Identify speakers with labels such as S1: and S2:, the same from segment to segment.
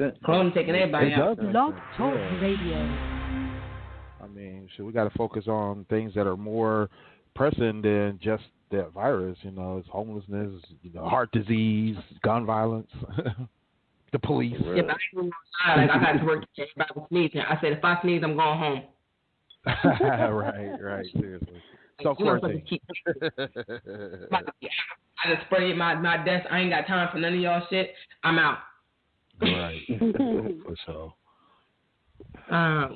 S1: sense.
S2: Corona taking everybody out.
S3: Blog Talk Radio.
S4: I mean, we got to focus on things that are more pressing than just that virus. You know, it's homelessness, heart disease, gun violence, the police.
S2: Yeah, but I got to work. Everybody was sneezing. I said, if I sneeze, I'm going home.
S4: right. Seriously. Self-quarantine.
S2: I just sprayed my desk. I ain't got time for none of y'all shit. I'm out.
S4: Right. For sure.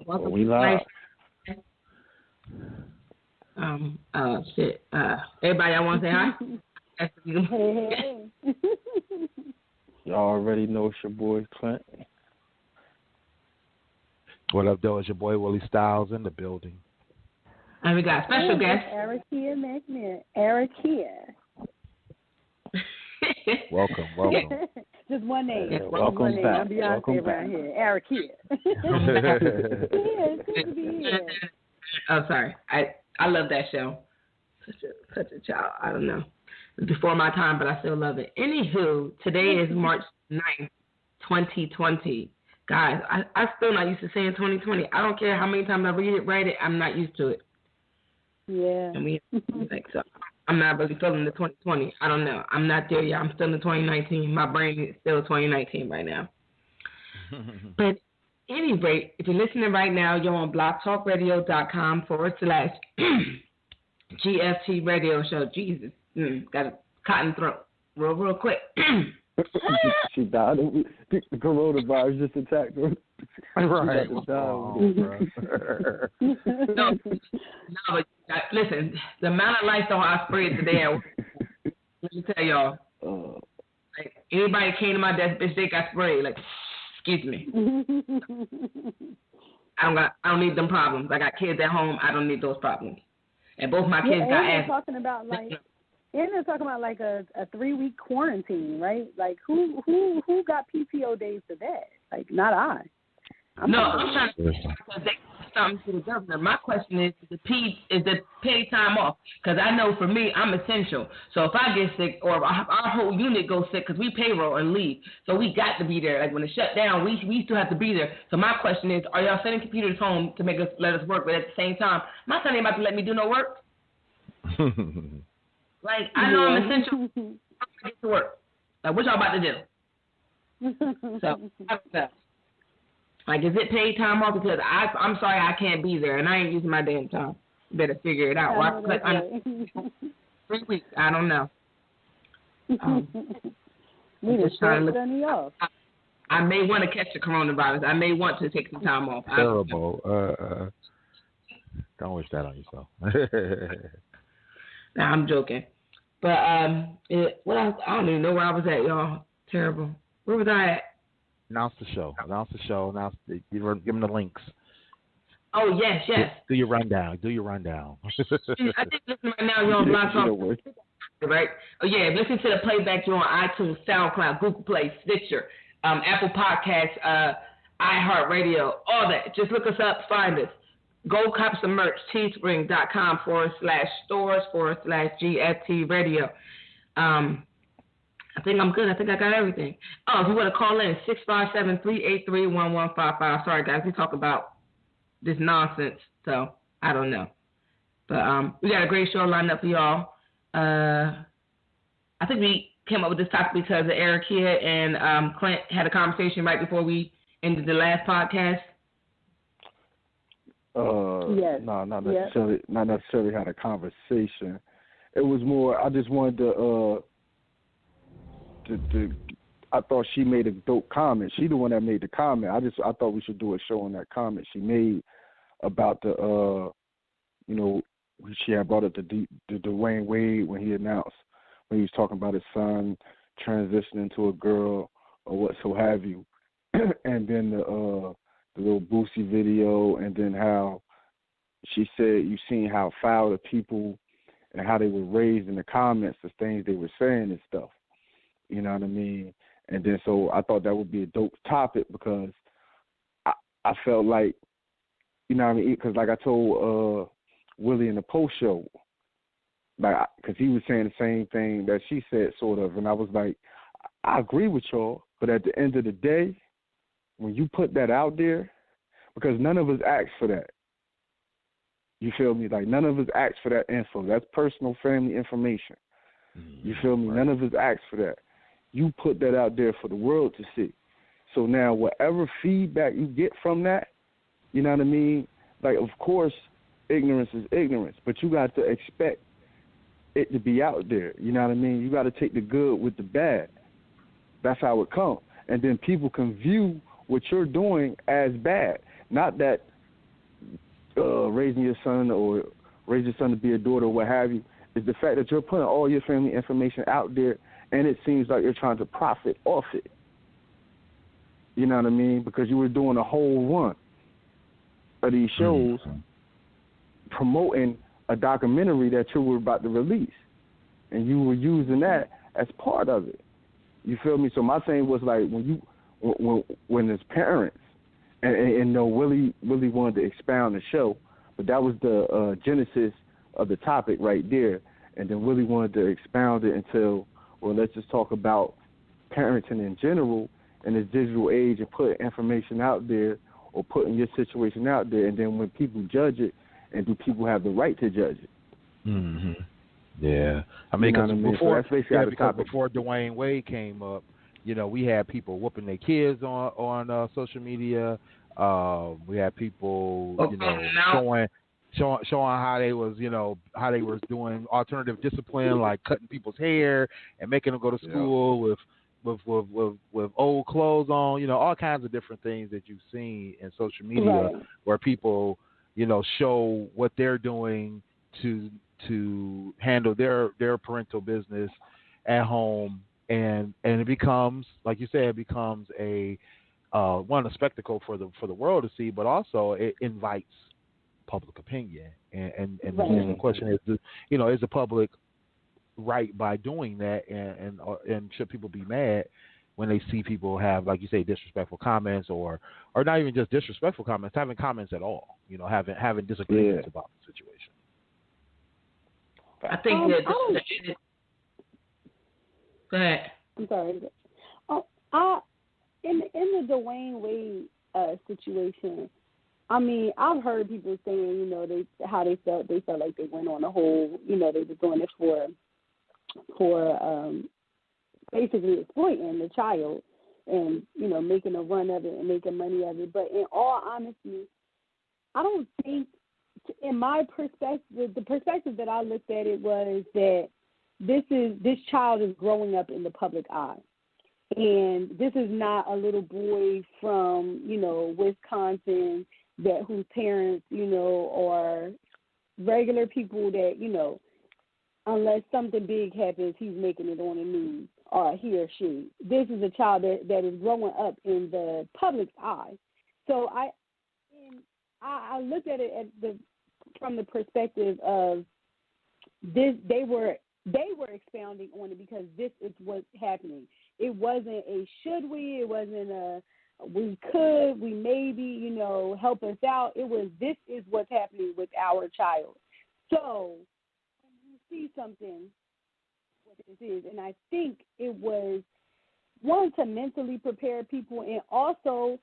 S2: Welcome
S1: we
S2: to
S1: live.
S2: Shit. Everybody, I want to say hi.
S5: Hey.
S1: Y'all already know it's your boy Clint.
S4: What up, though? It's your boy Willie Styles in the building.
S2: And we got special guest.
S5: Erikia McMahon. Erikia.
S4: Welcome.
S5: Just one name.
S1: Yeah, welcome back.
S5: I'm Beyonce around here. Erikia. It's good to be here.
S2: Oh, sorry. I love that show. Such a child. I don't know. It's before my time, but I still love it. Anywho, today is March 9th, 2020. Guys, I still not used to saying 2020. I don't care how many times I write it, I'm not used to it.
S5: Yeah.
S2: And so I'm not really feeling the 2020. I don't know. I'm not there yet. I'm still in 2019. My brain is still 2019 right now. But at any rate, if you're listening right now, you're on blogtalkradio.com/GFT radio show. Jesus. Got a cotton throat. Real quick.
S1: She died. The coronavirus just attacked her.
S4: Right.
S2: No, but listen, the amount of lights on I sprayed today, let me tell y'all. Like, anybody came to my desk, bitch, they got sprayed. Like, excuse me. I don't need them problems. I got kids at home. I don't need those problems. And both my kids got asthma.
S5: They're talking about like a 3-week quarantine, right? Like who got PTO days for that? Like not I. I'm trying to because they something to the governor. My question is the paid time off? Because I know for me I'm essential. So if I get sick or our whole unit goes sick because we payroll and leave, so we got to be there. Like when it shut down, we still have to be there. So my question is, are y'all sending computers home to let us work? But at the same time, my son ain't about to let me do no work. Like, I know I'm essential. I'm going to get to work. Like, what y'all about to do? So, I don't know. Like, is it paid time off? Because I'm sorry I can't be there, and I ain't using my damn time. You better figure it out. 3 weeks. I don't know. We just trying to look off.
S2: I may want to catch the coronavirus. I may want to take some time off.
S4: Terrible. Don't wish that on yourself.
S2: Nah, I'm joking. But I don't even know where I was at, y'all. Terrible. Where was I at?
S4: Announce the show. Give them the links.
S2: Oh, yes.
S4: Do your rundown.
S2: I think listen right now, you're on Blog Talk. Right? Oh, yeah. Listen to the playback. You're on iTunes, SoundCloud, Google Play, Stitcher, Apple Podcasts, iHeartRadio, all that. Just look us up. Find us. Go cop some merch, teespring.com/stores/GFT radio. I think I'm good. I think I got everything. Oh, if you want to call in, 657-383-1155. Sorry, guys. We talk about this nonsense, so I don't know. But we got a great show lined up for y'all. I think we came up with this topic because Erikia and Clint had a conversation right before we ended the last podcast.
S5: Yes.
S1: No, not necessarily. Yes. Not necessarily had a conversation. It was more. I just wanted to. I thought she made a dope comment. She the one that made the comment. I thought we should do a show on that comment she made about the. She had brought up the Dwayne Wade when he announced when he was talking about his son transitioning to a girl or what so have you, and then the little Boosie video, and then how she said you seen how foul the people and how they were raised in the comments, the things they were saying and stuff. You know what I mean? And then so I thought that would be a dope topic because I felt like, you know what I mean? Because like I told Willie in the post show, like because he was saying the same thing that she said sort of, and I was like, I agree with y'all, but at the end of the day, when you put that out there, because none of us asked for that. You feel me? Like, none of us asked for that info. That's personal family information. You feel me? Right. None of us asked for that. You put that out there for the world to see. So now whatever feedback you get from that, you know what I mean? Like, of course, ignorance is ignorance, but you got to expect it to be out there. You know what I mean? You got to take the good with the bad. That's how it comes. And then people can view what you're doing as bad. Not that raising your son or raise your son to be a daughter or what have you. It's the fact that you're putting all your family information out there, and it seems like you're trying to profit off it. You know what I mean? Because you were doing a whole run of these shows promoting a documentary that you were about to release, and you were using that as part of it. You feel me? So my thing was like, when as parents, and no, Willie wanted to expound the show, but that was the genesis of the topic right there. And then Willie wanted to expound it until, well, let's just talk about parenting in general in this digital age and put information out there or putting your situation out there. And then when people judge it, and do people have the right to judge it?
S4: Mm-hmm. Yeah. I mean, because before Dwayne Wade came up, you know, we had people whooping their kids on social media. We had people, you know, showing how they was, you know, how they were doing alternative discipline, like cutting people's hair and making them go to school with old clothes on, you know, all kinds of different things that you've seen in social media where people, you know, show what they're doing to handle their parental business at home, and it becomes, like you said, it becomes a spectacle for the world to see, but also it invites public opinion, and the question is, you know, is the public right by doing that, and should people be mad when they see people have, like you say, disrespectful comments, or not even just disrespectful comments, having comments at all, you know, having disagreements about the situation.
S2: I think go ahead.
S5: I'm sorry. In the Dwayne Wade situation, I mean, I've heard people saying, you know, they felt like they went on a whole, you know, they were doing it for basically exploiting the child and, you know, making a run of it and making money of it. But in all honesty, I don't think, in my perspective, the perspective that I looked at it was that this child is growing up in the public eye. And this is not a little boy from, you know, Wisconsin whose parents, you know, are regular people that, you know, unless something big happens, he's making it on the news, or he or she. This is a child that is growing up in the public's eye. So I looked at it from the perspective of this. They were expounding on it because this is what's happening. It wasn't a should we. It wasn't a we could, we maybe, you know, help us out. It was, this is what's happening with our child. So when you see something, what this is, and I think it was, one, to mentally prepare people, and also,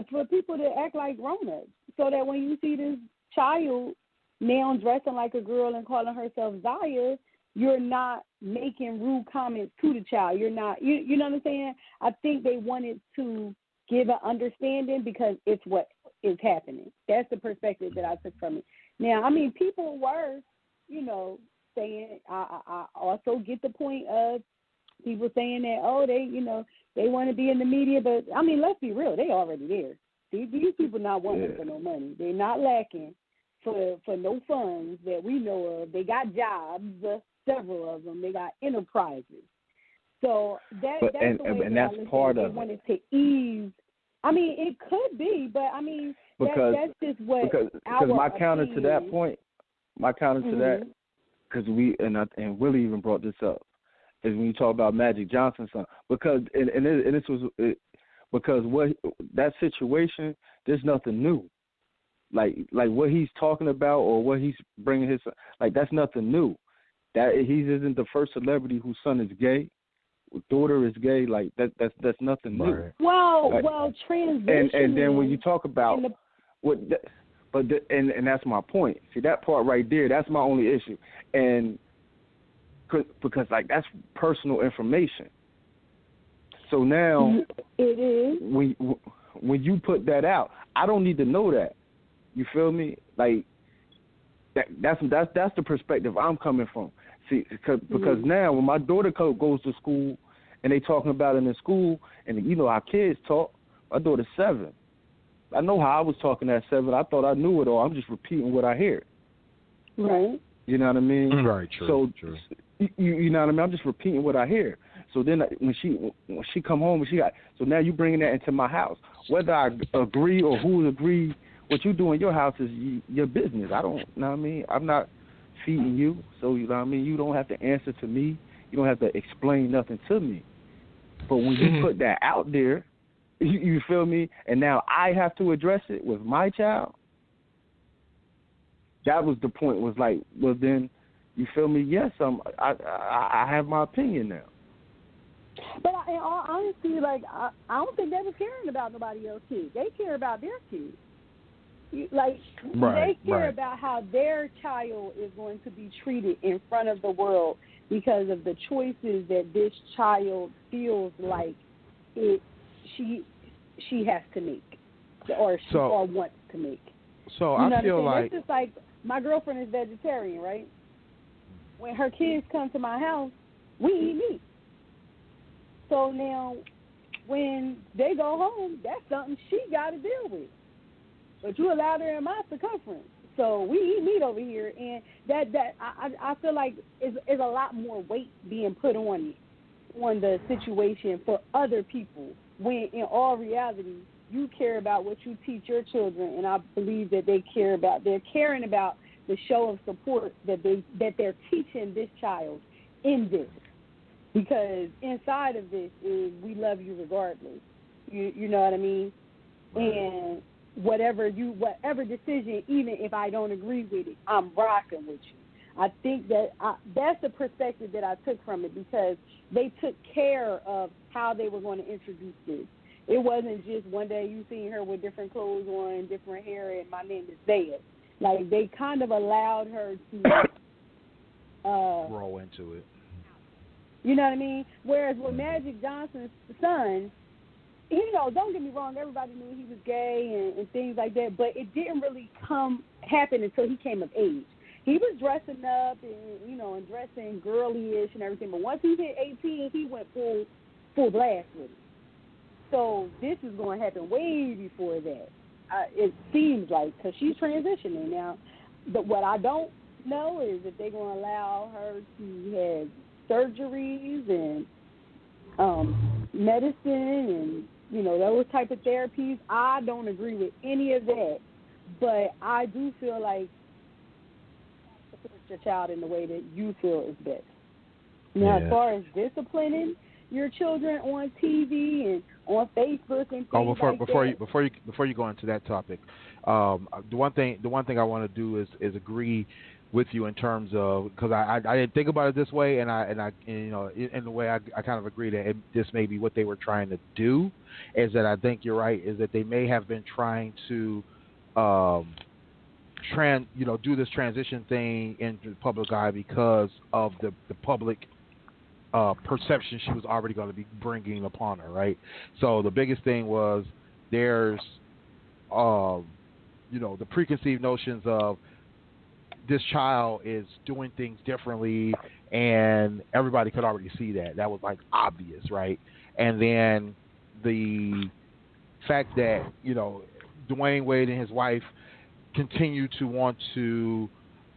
S5: for people to act like grown-ups, so that when you see this child now dressing like a girl and calling herself Zaya, you're not making rude comments to the child. You're not, you know what I'm saying? I think they wanted to give an understanding because it's what is happening. That's the perspective that I took from it. Now, I mean, people were, you know, saying, I also get the point of people saying that, oh, they, you know, they want to be in the media, but, I mean, let's be real, they already there. These people not wanting for no money. They're not lacking for no funds that we know of. They got jobs, several of them. They got enterprises. So that's the way and that's part of it. They wanted to ease. I mean, it could be, but I mean, that's just what because
S1: my counter to that point, to that, because and Willie even brought this up, is when you talk about Magic Johnson's son, because and this was because what that situation, there's nothing new. Like what he's talking about or what he's bringing his son, like that's nothing new. That he isn't the first celebrity whose son is gay. daughter is gay, like that's nothing new.
S4: Right.
S5: Well, transition.
S1: And then when you talk about and that's my point. See, that part right there, that's my only issue, and because like that's personal information. So now
S5: it is
S1: when you put that out, I don't need to know that. You feel me? Like that's the perspective I'm coming from. See, because now when my daughter goes to school and they talking about it in school, and you know how kids talk. My daughter's 7. I know how I was talking at 7. I thought I knew it all. I'm just repeating what I hear.
S5: Right.
S1: You know what I mean?
S4: Right. True.
S1: So
S4: true.
S1: You know what I mean? I'm just repeating what I hear. So then when she come home, so now you bringing that into my house. Whether I agree or who agree, what you do in your house is your business. I don't, you know what I mean? I'm not feeding you, so you know what I mean? You don't have to answer to me. You don't have to explain nothing to me. But when you put that out there, you feel me? And now I have to address it with my child. That was the point. Was like, well then, you feel me? Yes, I have my opinion now.
S5: But in all honesty, like I don't think they was caring about nobody else's kids. They care about their kids. They care about how their child is going to be treated in front of the world because of the choices that this child feels like she has to make or wants to make.
S4: So
S5: you know
S4: I feel like
S5: it's just like my girlfriend is vegetarian, right? When her kids come to my house, we eat meat. So now, when they go home, that's something she got to deal with. But you allowed her in my circumference, so we eat meat over here, and I feel like is a lot more weight being put on the situation for other people. When in all reality, you care about what you teach your children, and I believe that they're caring about the show of support that they're teaching this child in this. Because inside of this is we love you regardless. You know what I mean? And whatever decision, even if I don't agree with it, I'm rocking with you. I think that's the perspective that I took from it, because they took care of how they were going to introduce this. It wasn't just one day you seen her with different clothes on, different hair, and my name is Zed. Like, they kind of allowed her to
S4: roll into it.
S5: You know what I mean? Whereas with Magic Johnson's son, don't get me wrong, everybody knew he was gay and things like that, but it didn't really happen until he came of age. He was dressing up and dressing girly-ish and everything, but once he hit 18, he went full blast with it. So this is going to happen way before that. It seems like, because she's transitioning now. But what I don't know is if they're going to allow her to have surgeries and medicine and those type of therapies. I don't agree with any of that, but I do feel like support your child in the way that you feel is best. Now, as far as disciplining your children on TV and on Facebook and things
S4: before you go into that topic, the one thing I want to do is agree with you in terms of, because I didn't think about it this way, and in the way I kind of agree that this may be what they were trying to do, is that I think you're right, is that they may have been trying to do this transition thing into the public eye because of the public perception she was already going to be bringing upon her, right? So the biggest thing was there's the preconceived notions of this child is doing things differently, and everybody could already see that. That was like obvious, right? And then the fact that, Dwayne Wade and his wife continue to want to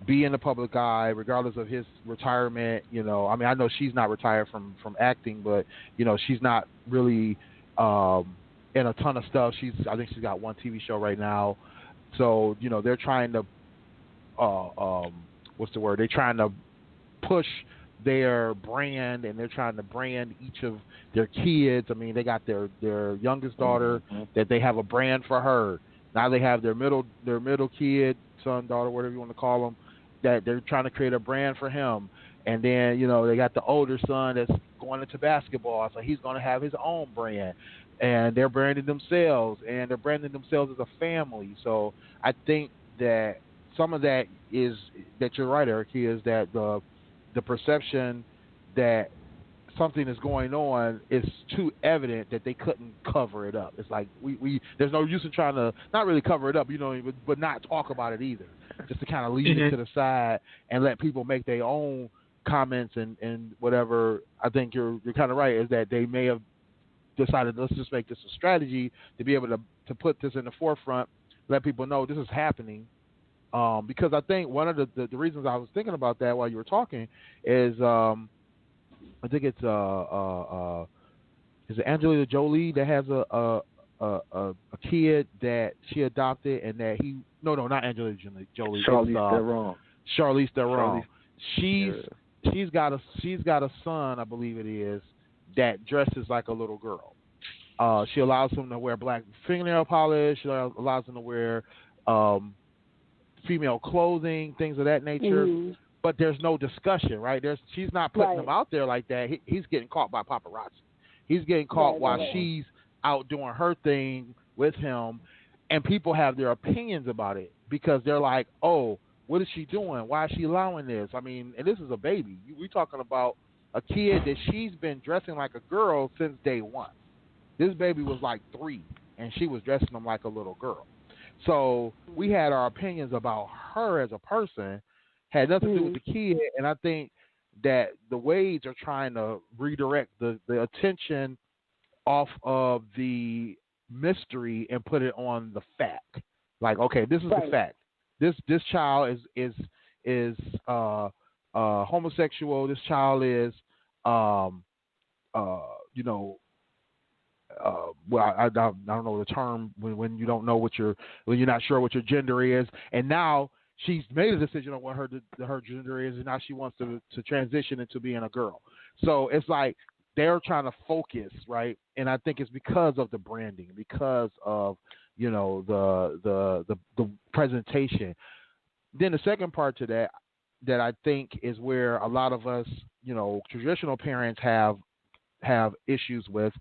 S4: be in the public eye regardless of his retirement. I know she's not retired from acting, but, she's not really in a ton of stuff. I think she's got one TV show right now. So, they're trying to they're trying to push their brand, and they're trying to brand each of their kids. I mean, they got their youngest daughter that they have a brand for her. Now they have their middle kid, son, daughter, whatever you want to call them, that they're trying to create a brand for him. And then, they got the older son that's going into basketball, so he's going to have his own brand. And they're branding themselves, and they're branding themselves as a family. So I think that some of that is that you're right, Eric, is that the perception that something is going on is too evident that they couldn't cover it up. It's like we there's no use in trying to not really cover it up, but not talk about it either. Just to kind of leave it to the side and let people make their own comments and whatever. I think you're kind of right, is that they may have decided, let's just make this a strategy to be able to put this in the forefront, let people know this is happening. Because I think one of the reasons I was thinking about that while you were talking is I think it's is it Angelina Jolie that has a kid that she adopted, and that not Angelina Jolie. Charlize Theron. She's got a son, I believe it is, that dresses like a little girl. She allows him to wear black fingernail polish. She allows him to wear female clothing, things of that nature. Mm-hmm. But there's no discussion, right? She's not putting him out there like that. He's getting caught by paparazzi. He's getting caught while she's out doing her thing with him, and people have their opinions about it because they're like, oh, what is she doing? Why is she allowing this? I mean, and this is a baby. We're talking about a kid that she's been dressing like a girl since day one. This baby was like 3, and she was dressing him like a little girl. So we had our opinions about her as a person, had nothing to do with the kid, and I think that the Wades are trying to redirect the attention off of the mystery and put it on the fact. Like, okay, this is the fact. This child is homosexual. This child is well, I don't know the term when you don't know when you're not sure what your gender is, and now she's made a decision on what her gender is, and now she wants to transition into being a girl. So it's like they're trying to focus, right? And I think it's because of the branding, because of the presentation. Then the second part to that I think is where a lot of us, traditional parents have issues with.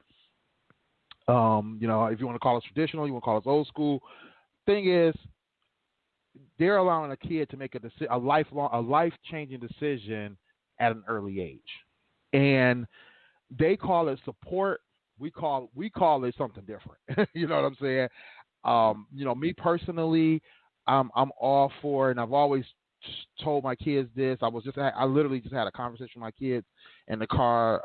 S4: If you want to call us traditional, you want to call us old school. Thing is, they're allowing a kid to make a life-changing decision at an early age, and they call it support. We call it something different. You know what I'm saying? Me personally, I'm all for it, and I've always told my kids this. I literally just had a conversation with my kids in the car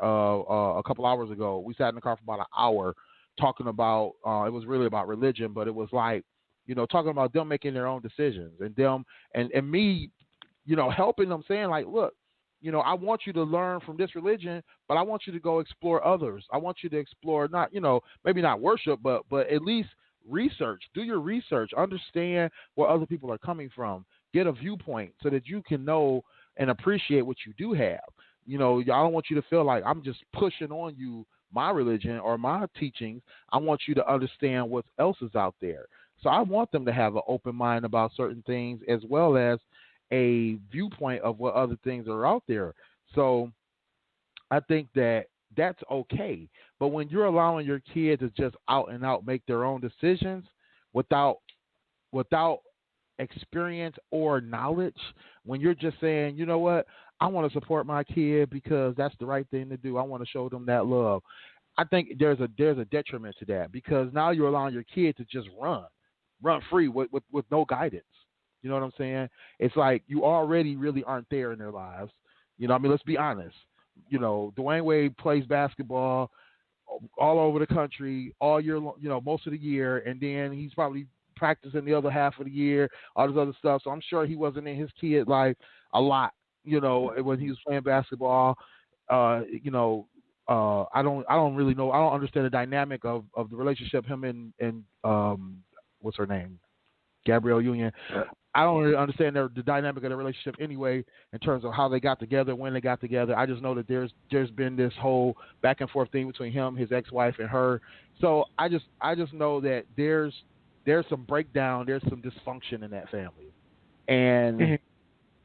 S4: a couple hours ago. We sat in the car for about an hour talking about. It was really about religion, but it was like, talking about them making their own decisions and them and me, helping them, saying like, look, I want you to learn from this religion, but I want you to go explore others. I want you to explore not, maybe not worship, but at least research. Do your research. Understand where other people are coming from. Get a viewpoint so that you can know and appreciate what you do have. I don't want you to feel like I'm just pushing on you my religion or my teachings. I want you to understand what else is out there. So I want them to have an open mind about certain things, as well as a viewpoint of what other things are out there. So I think that that's okay. But when you're allowing your kids to just out and out make their own decisions without experience or knowledge, when you're just saying, you know what, I want to support my kid because that's the right thing to do. I want to show them that love. I think there's a detriment to that, because now you're allowing your kid to just run free with no guidance. You know what I'm saying? It's like you already really aren't there in their lives. Let's be honest. Dwayne Wade plays basketball all over the country all year long, most of the year, and then he's probably practicing the other half of the year, all this other stuff. So I'm sure he wasn't in his kid life a lot, when he was playing basketball. I don't really know. I don't understand the dynamic of the relationship him and what's her name? Gabrielle Union. I don't really understand the dynamic of the relationship anyway, in terms of how they got together, when they got together. I just know that there's been this whole back and forth thing between him, his ex-wife, and her. So I just know that there's some breakdown, there's some dysfunction in that family, and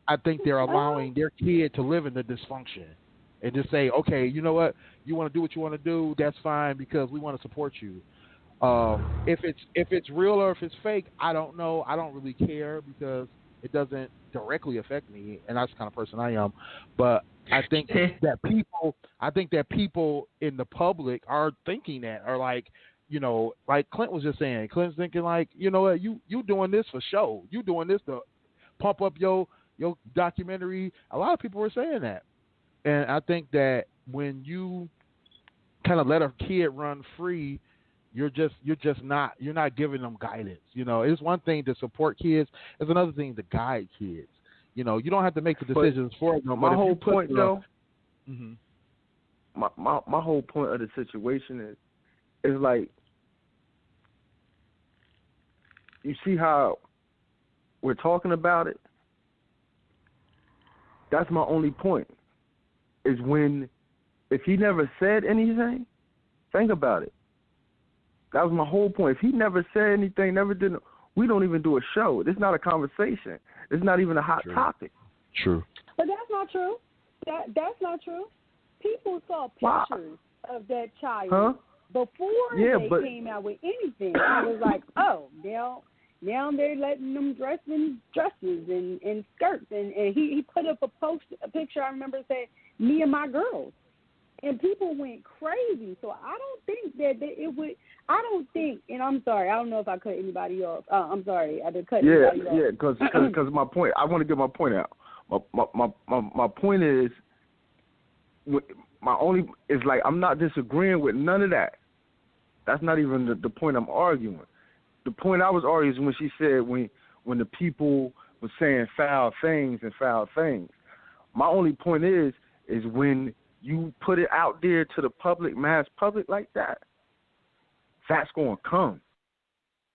S4: I think they're allowing their kid to live in the dysfunction and just say, okay, you know what, you want to do what you want to do, that's fine because we want to support you. If it's real or if it's fake, I don't know. I don't really care because it doesn't directly affect me, and that's the kind of person I am. But I think that people in the public are thinking that, or like, you know, like Clint was just saying. Clint's thinking like, you know what, you doing this for show. You doing this to pump up your documentary. A lot of people were saying that, and I think that when you kind of let a kid run free, you're not giving them guidance. You know, it's one thing to support kids, it's another thing to guide kids. You know, you don't have to make the decisions for them.
S1: My whole point, though,
S4: mm-hmm.
S1: my whole point of the situation is like, you see how we're talking about it? That's my only point. Is when, if he never said anything, think about it. That was my whole point. If he never said anything, we don't even do a show. It's not a conversation. It's not even a hot topic.
S4: True.
S5: But that's not true. That's not true. People saw pictures of that child before they came out with anything. I was like, oh, now they're letting them dress in dresses and skirts. And he put up a picture, I remember, saying, me and my girls. And people went crazy. So I don't think that it would. I don't think, and I'm sorry, I don't know if I cut anybody off. I'm sorry, I did cut anybody off.
S1: Yeah, because my point, I want to get my point out. My point is, my only is like, I'm not disagreeing with none of that. That's not even the point I'm arguing. The point I was arguing is when she said when the people were saying foul things. My only point is when you put it out there to the public, mass public like that, that's going to come,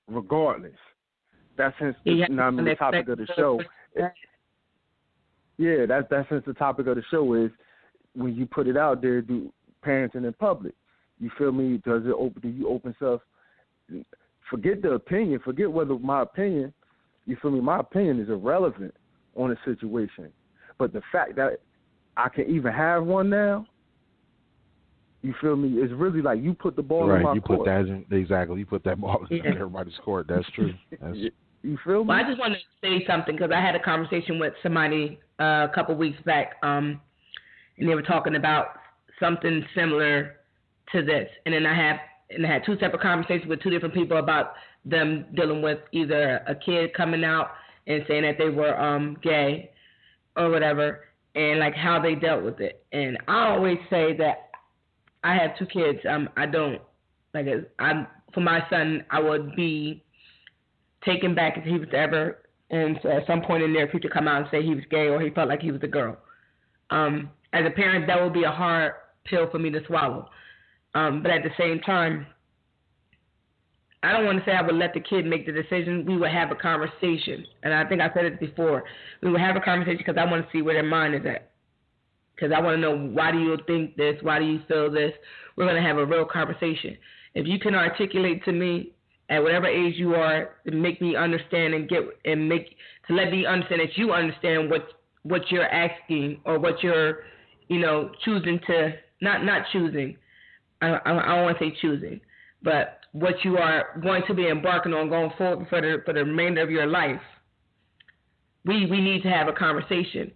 S1: regardless. That's since the topic of the show. That's since the topic of the show is when you put it out there, do parenting in public. You feel me? Do you open stuff? Forget the opinion. Forget whether my opinion. You feel me? My opinion is irrelevant on a situation. But the fact that I can even have one now, you feel me? It's really like you put the ball in my court.
S4: Exactly. You put that ball in everybody's court. That's true.
S1: You feel me?
S2: Well, I just want to say something because I had a conversation with somebody a couple weeks back, and they were talking about something similar to this. And then I had two separate conversations with two different people about them dealing with either a kid coming out and saying that they were gay or whatever, and like how they dealt with it. And I always say that I have two kids. I don't like it. For my son, I would be taken back if he was to ever, and so at some point in their future, come out and say he was gay or he felt like he was a girl. As a parent, that would be a hard pill for me to swallow. But at the same time, I don't want to say I would let the kid make the decision. We would have a conversation. And I think I said it before. We would have a conversation because I want to see where their mind is at. Because I want to know, why do you think this? Why do you feel this? We're going to have a real conversation. If you can articulate to me at whatever age you are to make me understand to let me understand that you understand what you're asking or what you're, choosing to, not choosing. I don't want to say choosing, but what you are going to be embarking on going forward for the remainder of your life. We need to have a conversation.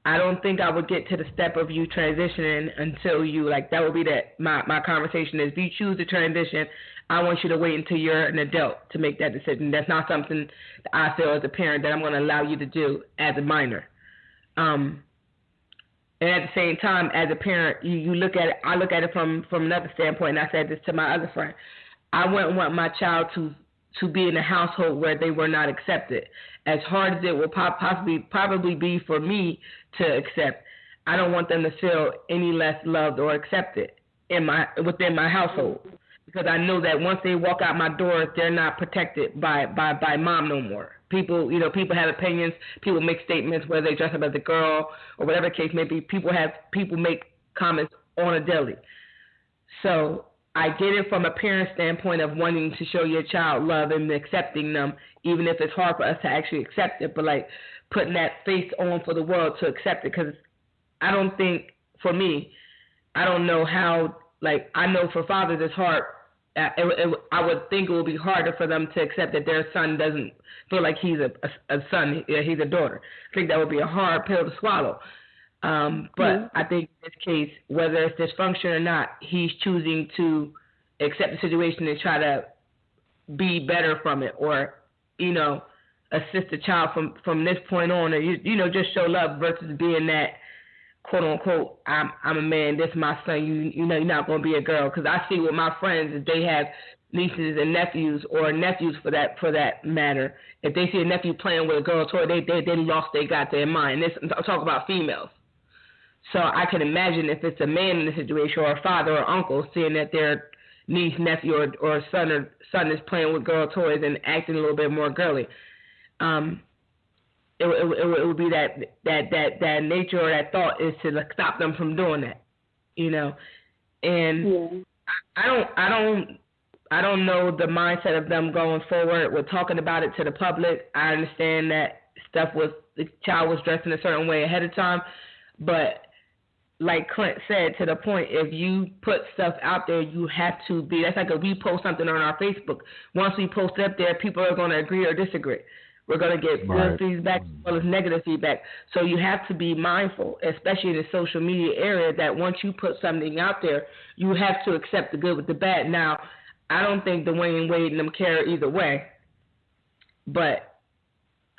S2: I don't think I would get to the step of you transitioning until that would be my conversation is, if you choose to transition, I want you to wait until you're an adult to make that decision. That's not something that I feel as a parent that I'm going to allow you to do as a minor. And at the same time, as a parent, you look at it, I look at it from another standpoint, and I said this to my other friend. I wouldn't want my child to be in a household where they were not accepted. As hard as it will probably be for me to accept, I don't want them to feel any less loved or accepted within my household, because I know that once they walk out my door, they're not protected by mom no more. People have opinions. People make statements, whether they dress up as a girl or whatever the case may be. People make comments on a daily. So I get it from a parent standpoint of wanting to show your child love and accepting them, even if it's hard for us to actually accept it. But like putting that face on for the world to accept it, because I don't think, for me, I don't know how. Like I know for fathers it's hard. I would think it would be harder for them to accept that their son doesn't feel like he's a son, he's a daughter. I think that would be a hard pill to swallow. But I think in this case, whether it's dysfunction or not, he's choosing to accept the situation and try to be better from it, or assist the child from this point on, or just show love versus being that quote unquote I'm a man, this is my son, you're not going to be a girl. Because I see with my friends, if they have nieces and nephews, or nephews for that matter, if they see a nephew playing with a girl toy, they lost their mind. I'm talking about females. So I can imagine if it's a man in the situation, or a father or uncle, seeing that their niece, nephew, or son is playing with girl toys and acting a little bit more girly. It would be that nature or that thought is to stop them from doing that, And I don't know the mindset of them going forward. We're talking about it to the public. I understand that the child was dressed in a certain way ahead of time, but like Clint said, to the point, if you put stuff out there, you have to be. That's like if we post something on our Facebook. Once we post it up there, people are going to agree or disagree. We're going to get good feedback as well as negative feedback. So you have to be mindful, especially in the social media area, that once you put something out there, you have to accept the good with the bad. Now, I don't think Dwayne Wade and them care either way, but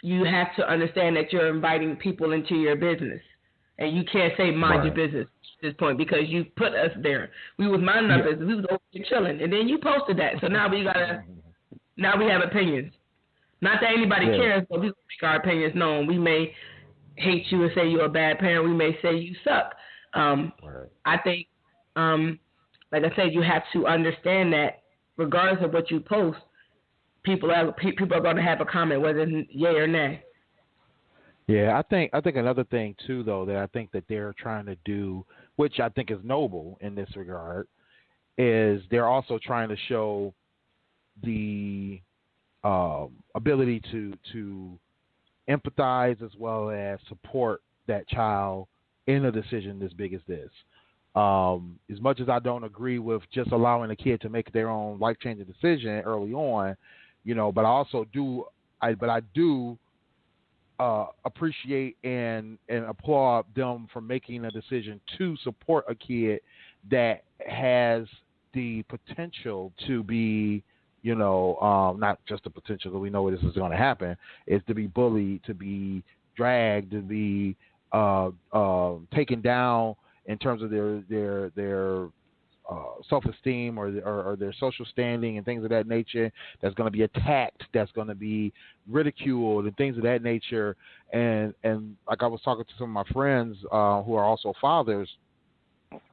S2: you have to understand that you're inviting people into your business. And you can't say mind your business at this point, because you put us there. We was minding our business. We was over here chilling. And then you posted that. So now we have opinions. Not that anybody cares, but we make our opinions known. We may hate you and say you're a bad parent. We may say you suck. I think, like I said, you have to understand that regardless of what you post, people are going to have a comment, whether it's yay or nay.
S4: Yeah, I think another thing too, though, that I think that they're trying to do, which I think is noble in this regard, is they're also trying to show the ability to empathize as well as support that child in a decision as big as this. As much as I don't agree with just allowing a kid to make their own life-changing decision early on, but I do appreciate and applaud them for making a decision to support a kid that has the potential to be, not just the potential, because we know this is going to happen, is to be bullied, to be dragged, to be taken down in terms of their self-esteem or their social standing and things of that nature, that's going to be attacked, that's going to be ridiculed and things of that nature. And like I was talking to some of my friends who are also fathers,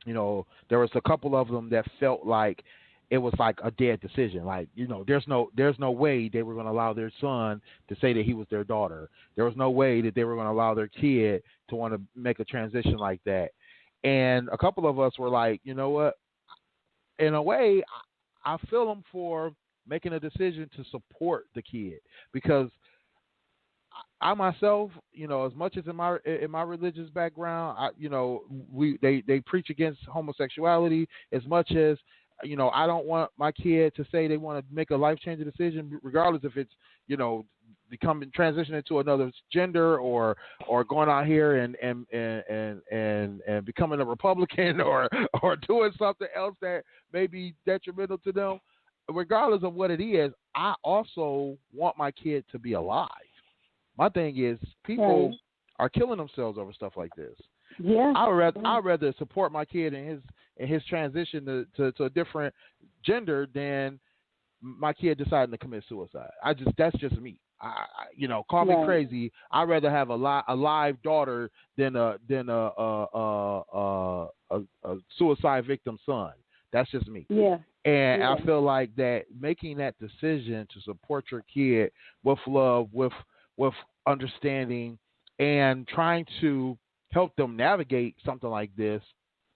S4: there was a couple of them that felt like it was like a dead decision. Like, there's no way they were going to allow their son to say that he was their daughter. There was no way that they were going to allow their kid to want to make a transition like that. And a couple of us were like, you know what? In a way, I feel them for making a decision to support the kid, because I myself, as much as in my religious background, they preach against homosexuality as much as, I don't want my kid to say they want to make a life-changing decision, regardless if it's, transitioning to another gender or going out here and becoming a Republican or doing something else that may be detrimental to them. Regardless of what it is, I also want my kid to be alive. My thing is, people are killing themselves over stuff like this.
S5: Yeah,
S4: I'd rather support my kid in his transition to a different gender than my kid deciding to commit suicide. That's just me. Call me crazy. I'd rather have a live daughter than a suicide victim son. That's just me.
S5: Yeah.
S4: And I feel like that making that decision to support your kid with love, with understanding, and trying to help them navigate something like this,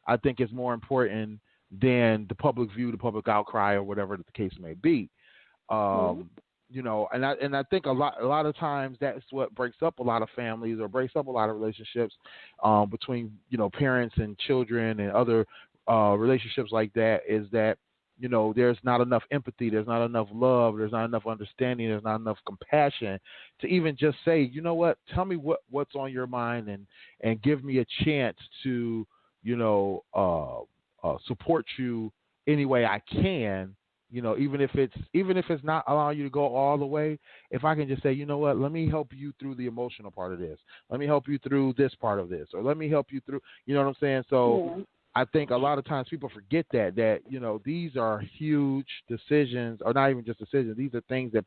S4: I think is more important than the public view, the public outcry, or whatever the case may be. You know, and I think a lot of times that's what breaks up a lot of families or breaks up a lot of relationships between, you know, parents and children and other relationships like that, is that, you know, there's not enough empathy, there's not enough love, there's not enough understanding, there's not enough compassion to even just say, you know what, tell me what's on your mind, and give me a chance to, you know, support you any way I can. You know, even if it's not allowing you to go all the way, if I can just say, you know what, let me help you through the emotional part of this. Let me help you through this part of this, or let me help you through, you know what I'm saying? So I think a lot of times people forget that, you know, these are huge decisions, or not even just decisions. These are things that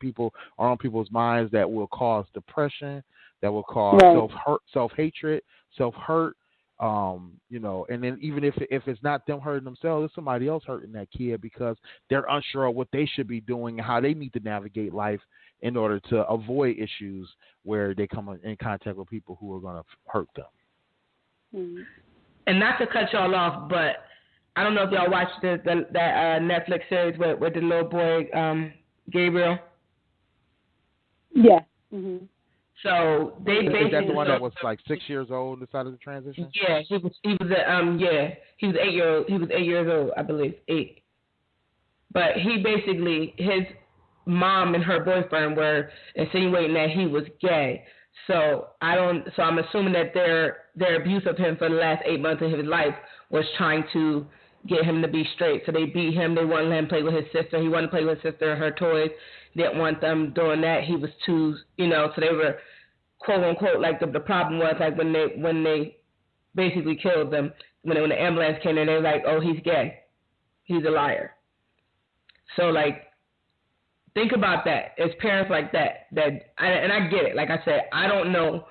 S4: are on people's minds that will cause depression, that will cause self-hatred, self-hurt. You know, and then even if it's not them hurting themselves, it's somebody else hurting that kid because they're unsure of what they should be doing and how they need to navigate life in order to avoid issues where they come in contact with people who are going to hurt them.
S2: And not to cut y'all off, but I don't know if y'all watched that Netflix series with the little boy Gabriel.
S5: Yeah.
S2: So they basically,
S4: is that the one that was like 6 years old and decided to transition?
S2: Yeah, he was 8 years he was 8 years old, I believe, 8. But he basically, his mom and her boyfriend were insinuating that he was gay. So I'm assuming that their abuse of him for the last 8 months of his life was trying to get him to be straight. So they beat him. They wouldn't let him play with his sister. He wanted to play with his sister and her toys. Didn't want them doing that. He was too, you know, so they were, quote unquote, like the problem was like when they basically killed them, when the ambulance came in, they were like, oh, he's gay. He's a liar. So like, think about that. As parents like that, and I get it. Like I said, I don't know.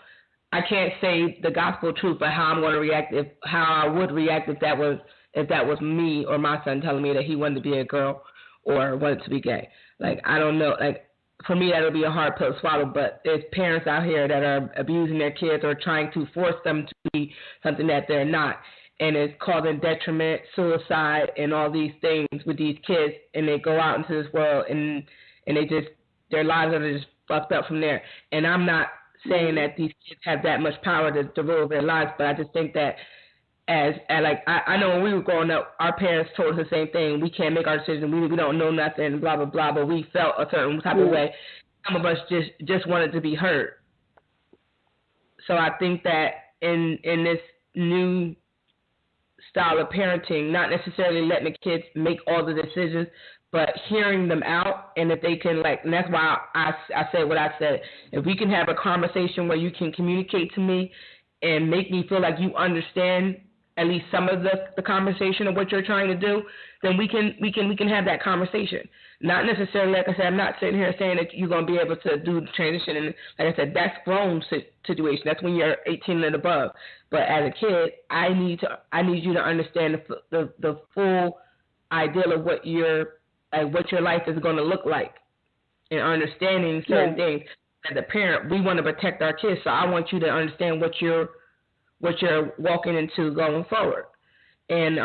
S2: I can't say the gospel truth, but how I'm going to react, how I would react if that was me or my son telling me that he wanted to be a girl or wanted to be gay. Like, I don't know. Like, for me, that'll be a hard pill to swallow. But there's parents out here that are abusing their kids or trying to force them to be something that they're not. And it's causing detriment, suicide, and all these things with these kids. And they go out into this world and they just, their lives are just fucked up from there. And I'm not saying that these kids have that much power to rule their lives, but I just think that I know when we were growing up, our parents told us the same thing. We can't make our decisions. We don't know nothing, blah, blah, blah, but we felt a certain type of way. Some of us just wanted to be heard. So I think that in this new style of parenting, not necessarily letting the kids make all the decisions, but hearing them out, and if they can, like, and that's why I said what I said. If we can have a conversation where you can communicate to me and make me feel like you understand at least some of the conversation of what you're trying to do, then we can have that conversation. Not necessarily, like I said, I'm not sitting here saying that you're going to be able to do the transition. And like I said, that's grown situation. That's when you're 18 and above. But as a kid, I need you to understand the full ideal of what your life is going to look like, and understanding certain things. As a parent, we want to protect our kids, so I want you to understand what you're walking into going forward. And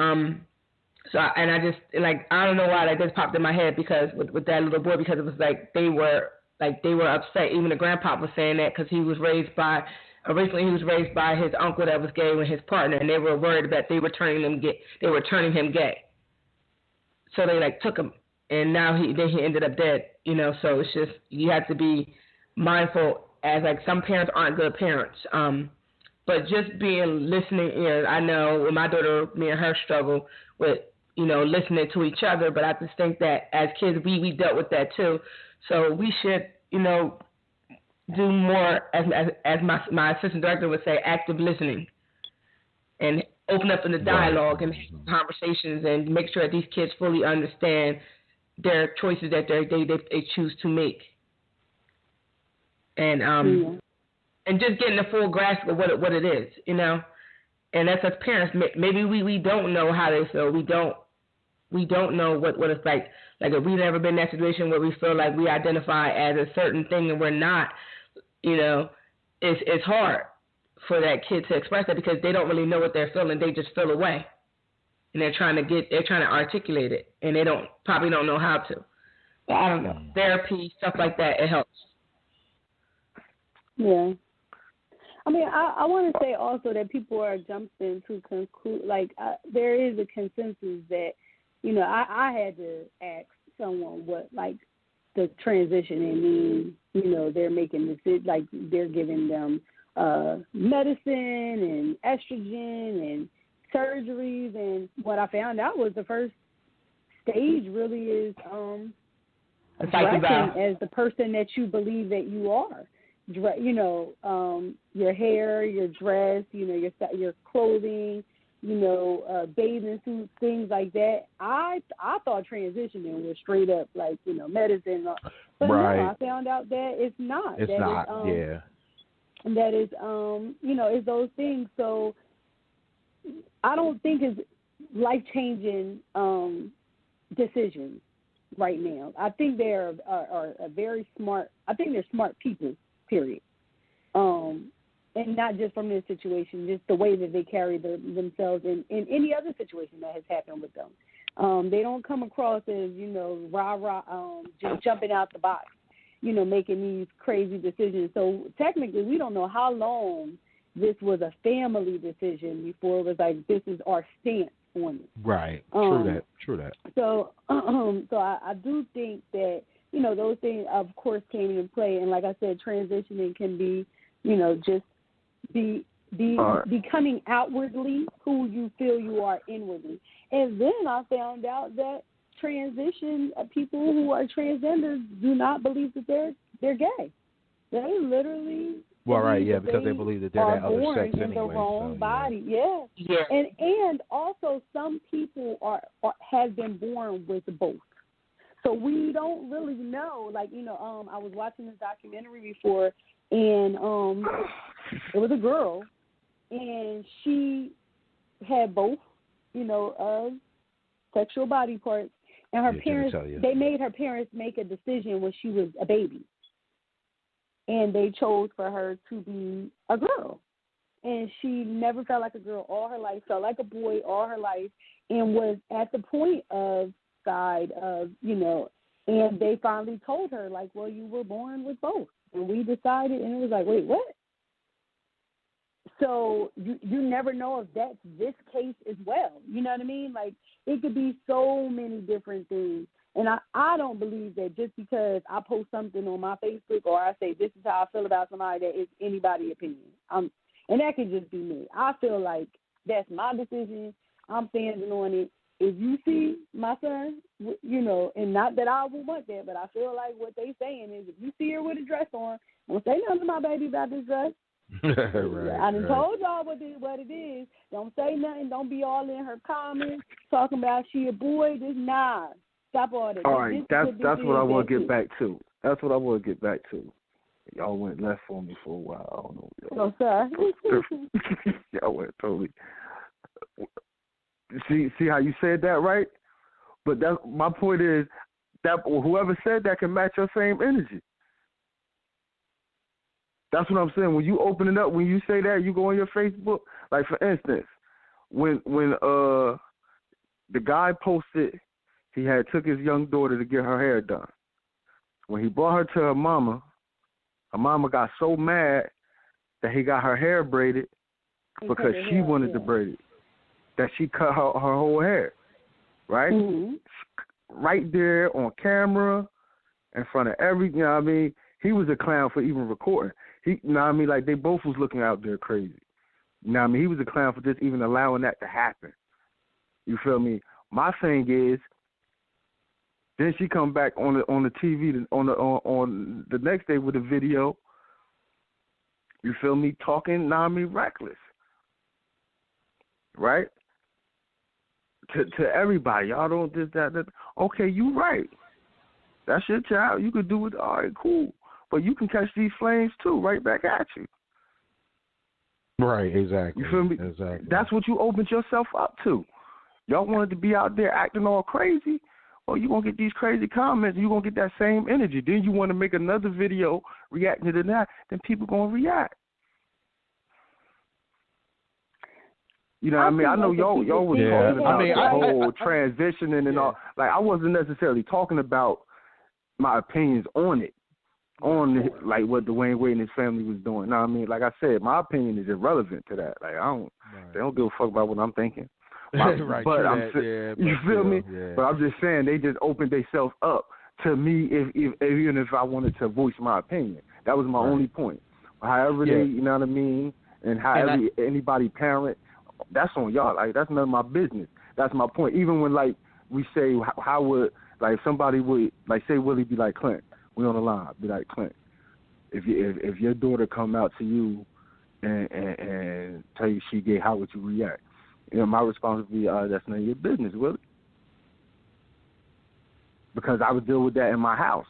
S2: I just, like, I don't know why that just popped in my head, because with that little boy, because it was like they were upset. Even the grandpa was saying that, because he was raised by his uncle that was gay with his partner, and they were worried that they were turning him gay. So they like took him, and now he ended up dead. You know, so it's just, you have to be mindful, as like some parents aren't good parents. But just being listening ears. I know with my daughter, me and her struggle with, you know, listening to each other, but I just think that as kids, we dealt with that too. So we should, you know, do more, as my assistant director would say, active listening, and open up in the dialogue and have conversations, and make sure that these kids fully understand their choices that they choose to make. And and just getting the full grasp of what it is, you know. And that's as parents, maybe we don't know how they feel. We don't know what it's like. Like, if we've never been in that situation where we feel like we identify as a certain thing and we're not, you know, it's hard for that kid to express that, because they don't really know what they're feeling. They just feel away. and they're trying to articulate it, and they probably don't know how to. But I don't know. Therapy, stuff like that, it helps.
S5: Yeah. I mean, I want to say also that people are jumping to conclude, like, there is a consensus that, you know, I had to ask someone what, like, the transitioning means. You know, they're making decisions, like, they're giving them medicine and estrogen and surgeries, and what I found out was the first stage really is dressing as the person that you believe that you are. You know, your hair, your dress, you know, your clothing, you know, bathing suits, things like that. I thought transitioning was straight up like, you know, medicine, but no, I found out that it's not.
S4: It's
S5: that
S4: not. Yeah.
S5: That is, you know, it's those things. So I don't think it's life-changing decisions right now. I think they are a very smart. I think they're smart people. Period. And not just from this situation, just the way that they carry themselves in any other situation that has happened with them. They don't come across as, you know, rah-rah, just jumping out the box, you know, making these crazy decisions. So technically, we don't know how long this was a family decision before it was like, this is our stance on it.
S4: Right. True that. So,
S5: I do think that, you know, those things, of course, came into play. And like I said, transitioning can be, you know, just becoming outwardly who you feel you are inwardly. And then I found out that people who are transgenders do not believe that they're gay. They literally
S4: because they believe that they're that other sex anyway.
S5: In the wrong body, yeah. And also some people have been born with both. So we don't really know. Like, you know, I was watching this documentary before, and it was a girl, and she had both, you know, sexual body parts, and her parents, they made her parents make a decision when she was a baby, and they chose for her to be a girl, and she never felt like a girl all her life, felt like a boy all her life, and was at the point of side of, you know, and they finally told her, like, well, you were born with both. And we decided, and it was like, wait, what? So you never know if that's this case as well. You know what I mean? Like, it could be so many different things. And I don't believe that just because I post something on my Facebook or I say this is how I feel about somebody, that it's anybody's opinion. And that could just be me. I feel like that's my decision. I'm standing on it. If you see my son, you know, and not that I would want that, but I feel like what they saying is if you see her with a dress on, don't say nothing to my baby about this dress. I done told y'all what it is. Don't say nothing. Don't be all in her comments talking about she a boy. Just nah. Stop all that.
S1: All right, that's what I want to get back to. That's what I want to get back to. Y'all went left on me for a while. I don't know.
S5: Oh, sorry.
S1: Y'all went totally. See how you said that, right? But that, my point is that whoever said that can match your same energy. That's what I'm saying. When you open it up, when you say that, you go on your Facebook. Like, for instance, when the guy posted he had took his young daughter to get her hair done. When he brought her to her mama got so mad that he got her hair braided because she wanted to braid it. That she cut her whole hair, right? Mm-hmm. Right there on camera, in front of everything. You know what I mean? He was a clown for even recording. You know what I mean? Like, they both was looking out there crazy. You know what I mean? He was a clown for just even allowing that to happen. You feel me? My thing is, then she come back on the TV on the next day with a video. You feel me? Talking, reckless, right? To everybody, y'all don't this that. Okay, you right. That's your child. You could do it. All right, cool. But you can catch these flames too, right back at you.
S4: Right, exactly.
S1: You feel me?
S4: Exactly.
S1: That's what you opened yourself up to. Y'all wanted to be out there acting all crazy. Well, you're going to get these crazy comments. You're going to get that same energy. Then you want to make another video reacting to that. Then people going to react. You know what I mean? I know y'all was talking about the whole transitioning and all. Like, I wasn't necessarily talking about my opinions on it, like what Dwayne Wade and his family was doing. Know what I mean? Like I said, my opinion is irrelevant to that. Like, they don't give a fuck about what I'm thinking.
S4: Right,
S1: but
S4: you
S1: feel me?
S4: Yeah.
S1: But I'm just saying they just opened themselves up to me even if I wanted to voice my opinion. That was my only point. However they, you know what I mean, and how anybody parent, that's on y'all. Like, that's none of my business. That's my point. Even when, like, we say, how would, like, somebody would, like, say Willie be like, Clint, we on the line, be like, Clint, if your daughter come out to you and tell you she gay, how would you react? You know, my response would be, that's none of your business, Willie. Because I would deal with that in my house.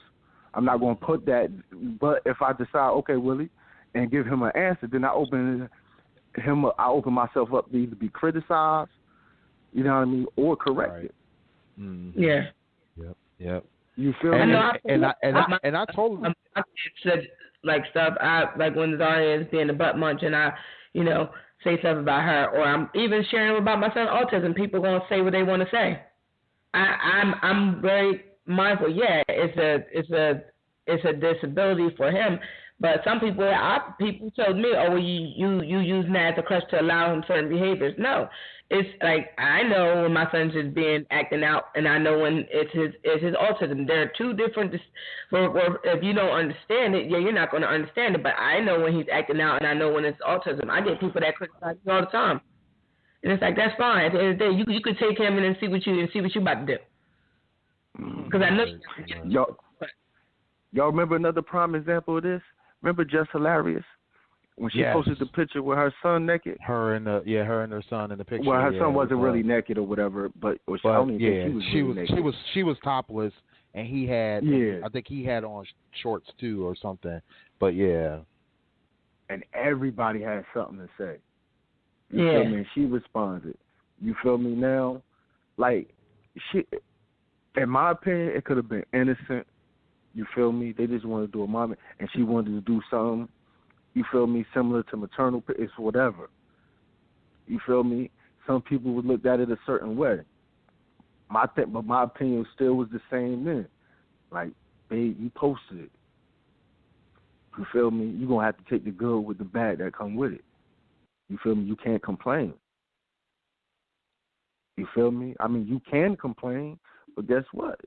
S1: I'm not going to put that, but if I decide, okay, Willie, and give him an answer, then I open myself up to either be criticized, you know what I mean, or corrected.
S4: Right. Mm-hmm.
S2: Yeah.
S4: Yep.
S1: You feel me?
S4: And I told him.
S2: I said, like, stuff. I like when Zaria is being a butt munch, and I, you know, say stuff about her, or I'm even sharing about my son's autism. People gonna say what they want to say. I'm very mindful. Yeah, it's a disability for him. But some people told me, oh, well, you use that as a crutch to allow him certain behaviors. No, it's like I know when my son's just acting out, and I know when it's his autism. There are two different. If you don't understand it, you're not going to understand it. But I know when he's acting out, and I know when it's autism. I get people that criticize me all the time, and it's like that's fine. At the end of the day, you could take him and then see what you about to do. Because I know
S1: y'all remember another prime example of this? Remember Just Hilarious? When she posted the picture with her son naked?
S4: Her and her son in the picture.
S1: Well, her son wasn't really naked or whatever, but I don't even think she was naked.
S4: She was topless, and he had I think he had on shorts too or something. But yeah.
S1: And everybody had something to say. You feel me? And she responded. You feel me now? Like, in my opinion, it could have been innocent. You feel me? They just wanted to do a moment, and she wanted to do something, you feel me, similar to maternal. It's whatever. You feel me? Some people would look at it a certain way. But my opinion still was the same then. Like, babe, you posted it. You feel me? You're going to have to take the good with the bad that come with it. You feel me? You can't complain. You feel me? I mean, you can complain, but guess what?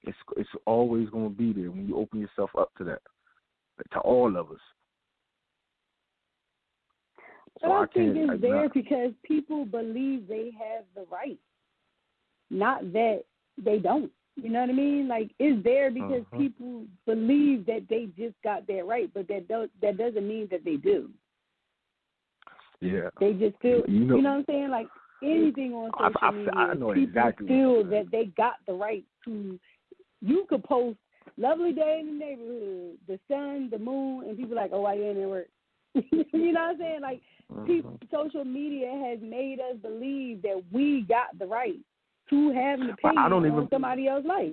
S1: It's always going to be there when you open yourself up to that, to all of us.
S5: But I think it's there because people believe they have the right, not that they don't. You know what I mean? Like, it's there because people believe that they just got that right, but that doesn't mean that they do.
S1: Yeah.
S5: They just feel, you know what I'm saying? Like, anything on social media,
S1: I know
S5: people
S1: exactly
S5: feel that they got the right to. You could post lovely day in the neighborhood, the sun, the moon, and people like, oh, why you ain't at work? You know what I'm saying? Like, social media has made us believe that we got the right to have an opinion on somebody else's life.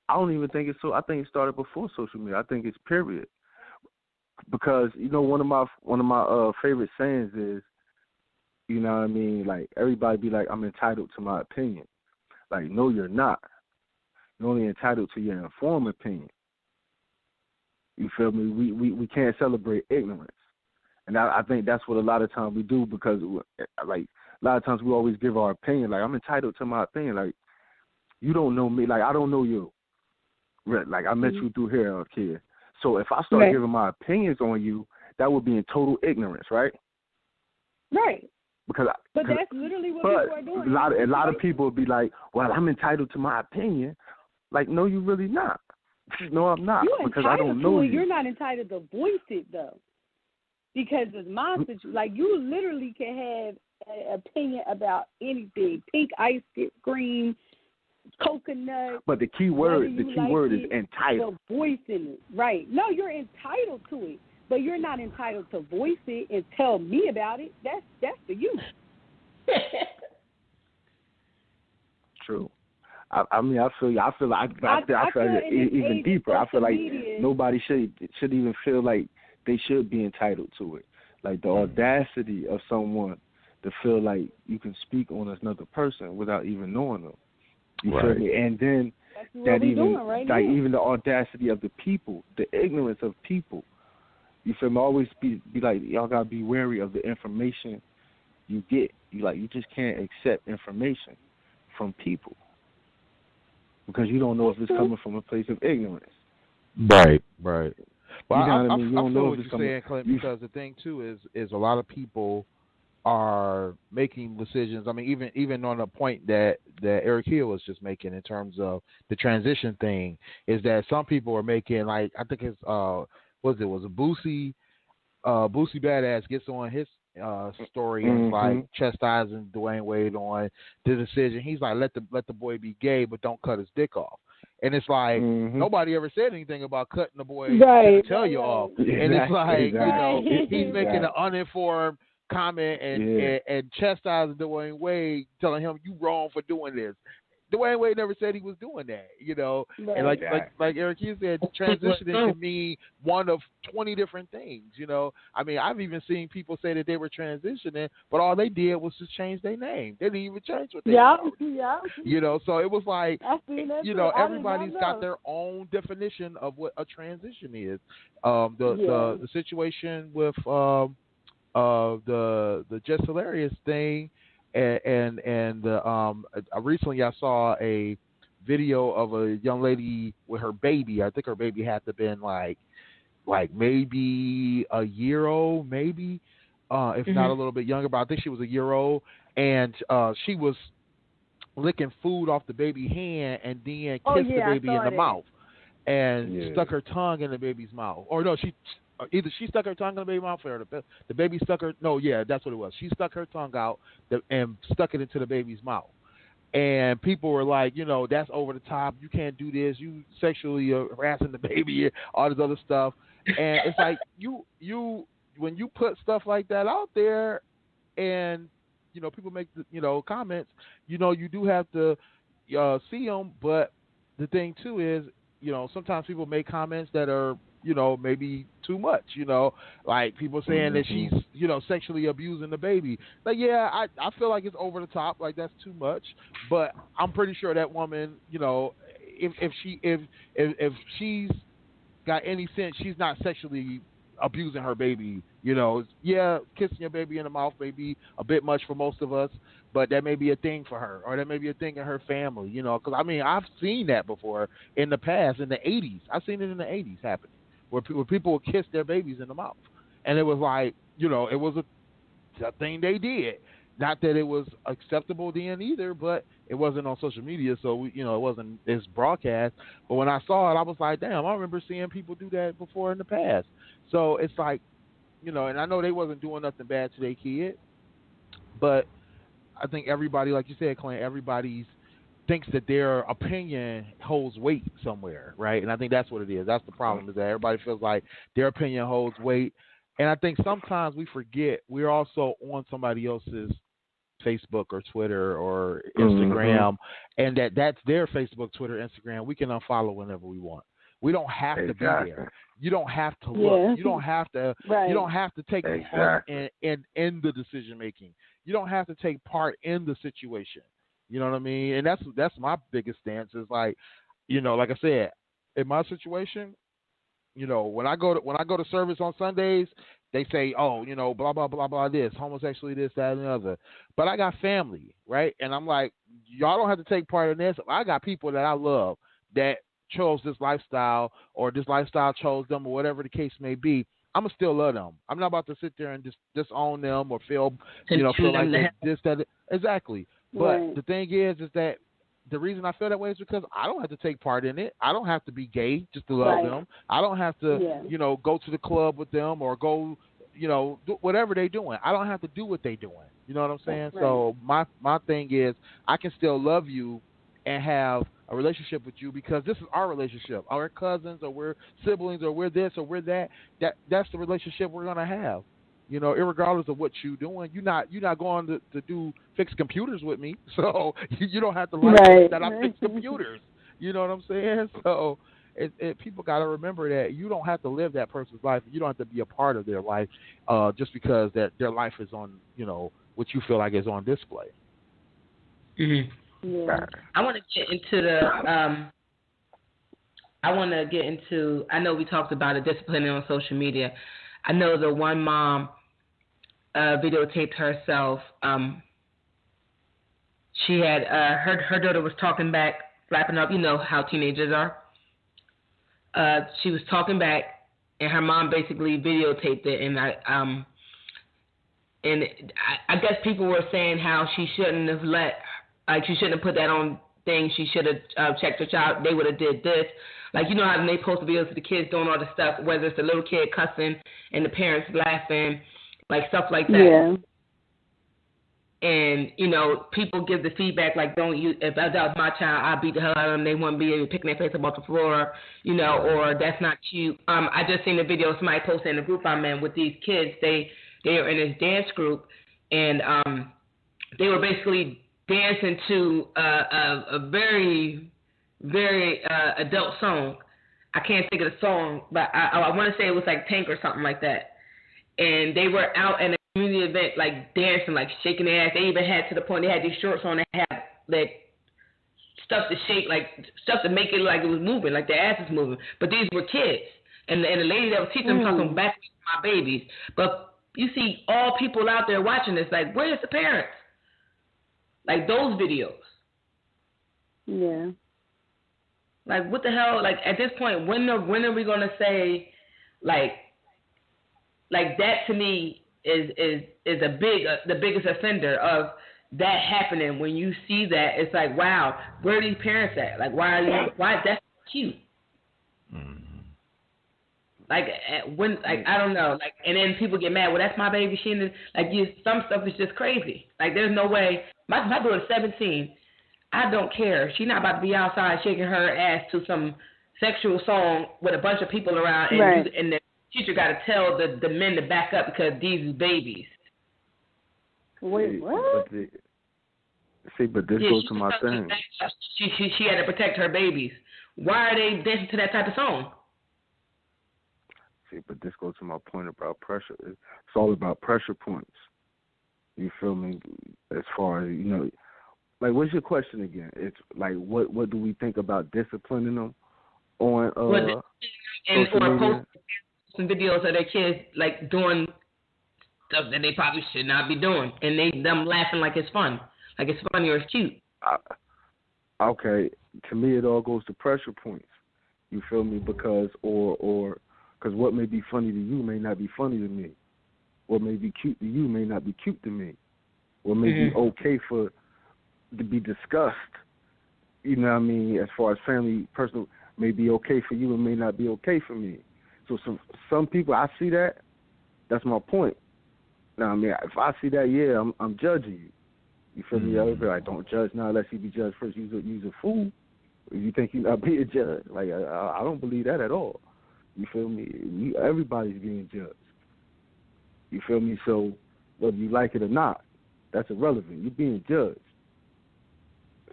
S1: I don't even think it's so. I think it started before social media. I think it's period. Because, you know, one of my favorite sayings is, you know what I mean, like, everybody be like, I'm entitled to my opinion. Like, no, you're not. You're only entitled to your informed opinion. You feel me? We can't celebrate ignorance. And I think that's what a lot of times we do because, like, a lot of times we always give our opinion. Like, I'm entitled to my opinion. Like, you don't know me. Like, I don't know you. Like, I met you through here, kid. So if I start giving my opinions on you, that would be in total ignorance, right?
S5: Right.
S1: But
S5: that's literally what people are doing.
S1: A lot of people would be like, well, I'm entitled to my opinion. Like, no, you're really not. No, I'm not. Because I don't know you.
S5: You're not entitled to voice it, though. Because it's my situation. Like, you literally can have an opinion about anything. Pink ice cream, coconut.
S1: But the key word is entitled.
S5: The voicing it. Right. No, you're entitled to it. But you're not entitled to voice it and tell me about it. That's for you.
S1: True. I mean, I feel it even deeper. I feel like nobody should even feel like they should be entitled to it. Like, the audacity of someone to feel like you can speak on another person without even knowing them. You
S4: Right.
S1: feel me? And then that even the audacity of the people, the ignorance of people. You feel me? Always be like, y'all gotta be wary of the information you get. You just can't accept information from people because you don't know if it's coming from a place of ignorance.
S4: Right. Well,
S1: you know what I mean? You
S4: I
S1: don't
S4: feel
S1: know
S4: what
S1: if it's
S4: you're saying, Clint, because the thing too is a lot of people are making decisions. I mean, even on the point that Eric Hill was just making in terms of the transition thing, is that some people are making, like, I think it's was it Boosie Badass gets on his story and like chastising Dwayne Wade on the decision. He's like, let the boy be gay, but don't cut his dick off. And it's like nobody ever said anything about cutting the boy to tell you off. And it's like you know, he's making an uninformed comment and chastising Dwayne Wade, telling him you wrong for doing this. Dwayne Wade never said he was doing that, you know. And like Eric Hughes said, transitioning can mean one of 20 different things, you know. I mean, I've even seen people say that they were transitioning, but all they did was just change their name. They didn't even change what they were. You know, so it was like, you know, everybody's got their own definition of what a transition is. The situation with the Just Hilarious thing. And recently I saw a video of a young lady with her baby. I think her baby had to have been like maybe a year old, maybe if not a little bit younger. But I think she was a year old, and she was licking food off the baby hand and then kissed the baby in the mouth and stuck her tongue in the baby's mouth. Or no, either she stuck her tongue in the baby's mouth or the baby stuck her. No, yeah, that's what it was. She stuck her tongue out and stuck it into the baby's mouth. And people were like, you know, that's over the top. You can't do this. You sexually harassing the baby, all this other stuff. And it's like you when you put stuff like that out there, and you know people make comments. You know, you do have to see them. But the thing too is, you know, sometimes people make comments that are, you know, maybe too much, you know, like people saying that she's, you know, sexually abusing the baby. Like, yeah, I feel like it's over the top, like that's too much. But I'm pretty sure that woman, you know, if she's got any sense, she's not sexually abusing her baby. You know, yeah, kissing your baby in the mouth may be a bit much for most of us, but that may be a thing for her, or that may be a thing in her family, you know, because I mean, I've seen that before in the past, in the 80s. I've seen it in the 80s happening, where people would kiss their babies in the mouth. And it was like, you know, it was a thing they did. Not that it was acceptable then either, but it wasn't on social media, so it wasn't as broadcast. But when I saw it, I was like, damn, I remember seeing people do that before in the past. So it's like, you know, and I know they wasn't doing nothing bad to their kid, but I think everybody, like you said, Clint, everybody's thinks that their opinion holds weight somewhere, right? And I think that's what it is. That's the problem, is that everybody feels like their opinion holds weight. And I think sometimes we forget we're also on somebody else's Facebook or Twitter or Instagram, and that's their Facebook, Twitter, Instagram. We can unfollow whenever we want. We don't have to be there. You don't have to look. You don't have to. You don't have to take part in the decision making. You don't have to take part in the situation. You know what I mean? And that's my biggest stance, is like, you know, like I said, in my situation, you know, when I go to service on Sundays, they say, oh, you know, blah blah blah blah, this homosexuality, this, that, and the other. But I got family, right? And I'm like, y'all don't have to take part in this. I got people that I love that chose this lifestyle, or this lifestyle chose them, or whatever the case may be. I'm gonna still love them. I'm not about to sit there and just disown them or feel like that. Exactly. But the thing is that the reason I feel that way is because I don't have to take part in it. I don't have to be gay just to love them. I don't have to, you know, go to the club with them or go, you know, do whatever they're doing. I don't have to do what they're doing. You know what I'm saying? Right. So my thing is, I can still love you and have a relationship with you because this is our relationship. Our cousins, or we're siblings, or we're this or we're that. That's the relationship we're gonna have. You know, irregardless of what you're doing, you're not going to do fix computers with me. So you don't have to like that I fix computers. You know what I'm saying? So people got to remember that you don't have to live that person's life. You don't have to be a part of their life just because that their life is on, you know, what you feel like is on display.
S2: Mm-hmm.
S5: Yeah.
S2: I want to get into I know we talked about it, disciplining on social media. I know the one mom videotaped herself. She had her daughter was talking back, flapping up. You know how teenagers are. She was talking back, and her mom basically videotaped it. And I guess people were saying how she shouldn't have she shouldn't have put that on thing. She should have checked her child. They would have did this. Like, you know how when they post videos of the kids doing all the stuff, whether it's the little kid cussing and the parents laughing, like stuff like that.
S5: Yeah.
S2: And, you know, people give the feedback like, if that was my child, I'd beat the hell out of them. They wouldn't be picking their face up off the floor, you know, or that's not cute. I just seen a video somebody posted in the group I'm in with these kids. They are in this dance group, and they were basically dancing to a very, very adult song. I can't think of the song, but I want to say it was like Tank or something like that. And they were out in a community event, like dancing, like shaking their ass. They even had to the point they had these shorts on. They had like stuff to shake, like stuff to make it like it was moving, like their ass is moving. But these were kids, and the lady that was teaching them talking back to my babies. But you see all people out there watching this, like, where's the parents? Like those videos.
S5: Yeah.
S2: Like, what the hell? Like, at this point, when are we gonna say, like that to me is the biggest offender of that happening. When you see that, it's like, wow, where are these parents at? Like, why that's cute?
S4: Mm-hmm.
S2: Like, I don't know. Like, and then people get mad. Well, that's my baby. Some stuff is just crazy. Like, there's no way. My daughter's 17. I don't care. She's not about to be outside shaking her ass to some sexual song with a bunch of people around, and
S5: right.
S2: and the teacher got to tell the men to back up because these is babies.
S5: Wait, what?
S1: But this goes to my thing.
S2: She had to protect her babies. Why are they dancing to that type of song?
S1: See, but this goes to my point about pressure. It's all about pressure points. You feel me? As far as, you know, like, what's your question again? It's like, what do we think about disciplining them on social media?
S2: Some videos of their kids like doing stuff that they probably should not be doing, and them laughing like it's fun, like it's funny or it's cute.
S1: Okay, to me it all goes to pressure points. You feel me? Because because what may be funny to you may not be funny to me. What may be cute to you may not be cute to me. What may be okay to be discussed, you know what I mean, as far as family, personal, may be okay for you and may not be okay for me. So some people, I see that, that's my point. Now, I mean, if I see that, yeah, I'm judging you. You feel me? I would be like, don't judge now unless you be judged first. You's a fool. You think you're not being judged. Like, I don't believe that at all. You feel me? Everybody's being judged. You feel me? So whether you like it or not, that's irrelevant. You're being judged.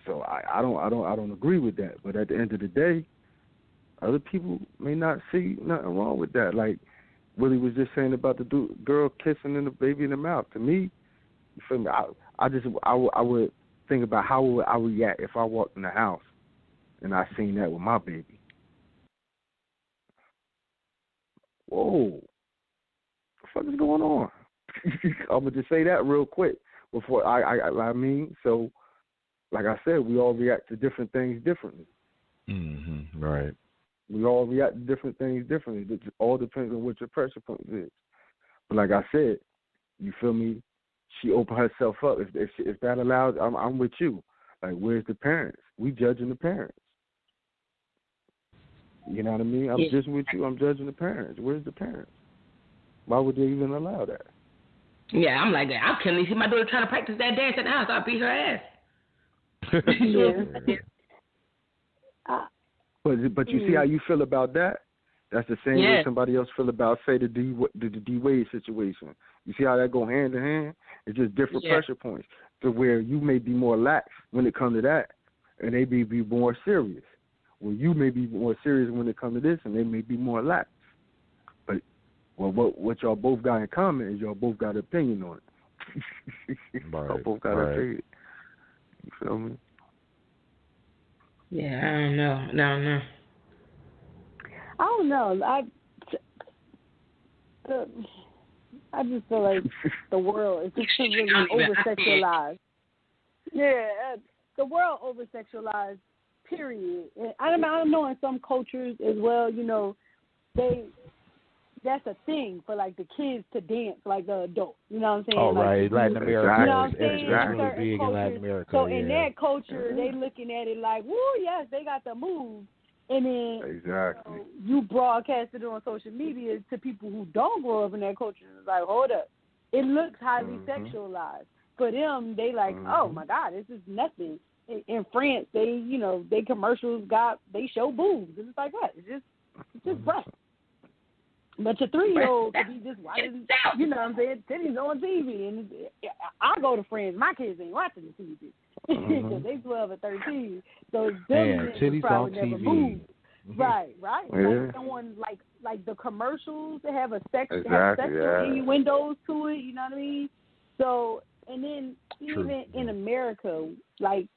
S1: So I don't agree with that. But at the end of the day, other people may not see nothing wrong with that. Like Willie was just saying about the girl kissing the baby in the mouth. To me, you feel me? I would think about how would I react if I walked in the house and I seen that with my baby. Whoa, what the fuck is going on? I'm gonna just say that real quick before I mean, so like I said, we all react to different things differently.
S4: Mm-hmm. Right. We
S1: all react to different things differently. It all depends on what your pressure point is. But like I said, you feel me? She opened herself up. If that allows, I'm with you. Like, where's the parents? We judging the parents. You know what I mean? I'm just with you. I'm judging the parents. Where's the parents? Why would they even allow that?
S2: Yeah, I'm like that. I couldn't even see my daughter trying to practice that dance at the house. I'd beat her ass.
S5: Yeah.
S1: But you see how you feel about that? That's the same way somebody else feel about, say, the D Wade situation. You see how that go hand in hand? It's just different pressure points to where you may be more lax when it comes to that, and they may be more serious. Well, you may be more serious when it comes to this, and they may be more lax. But what y'all both got in common is y'all both got an opinion on it. Y'all both got to say it. You feel me?
S2: Yeah, I don't know.
S5: I don't know. I just feel like the world is just really over-sexualized. Yeah, the world over-sexualized, period. And I know in some cultures as well, you know, that's a thing for, like, the kids to dance like the adults. You know what I'm saying?
S4: Oh,
S5: like,
S4: right. Latin America.
S5: You know what I'm saying?
S4: It's really big in Latin America.
S5: So in that culture, they looking at it like, woo, yes, they got the move. And then you broadcast it on social media to people who don't grow up in that culture. It's like, hold up. It looks highly sexualized. For them, they like, oh, my God, this is nothing. In France, they commercials they show boobs. And it's like, what? It's just breasts. But your 3-year-old could be just watching, you know what I'm saying, titties on TV. And I go to friends. My kids ain't watching the TV. Because they 12 or 13. So them
S4: titties
S5: probably
S4: on
S5: never
S4: TV.
S5: Move. Right.
S1: Yeah.
S5: Like someone, like the commercials that have sexual innuendos to it, you know what I mean? So, and then even in America, like,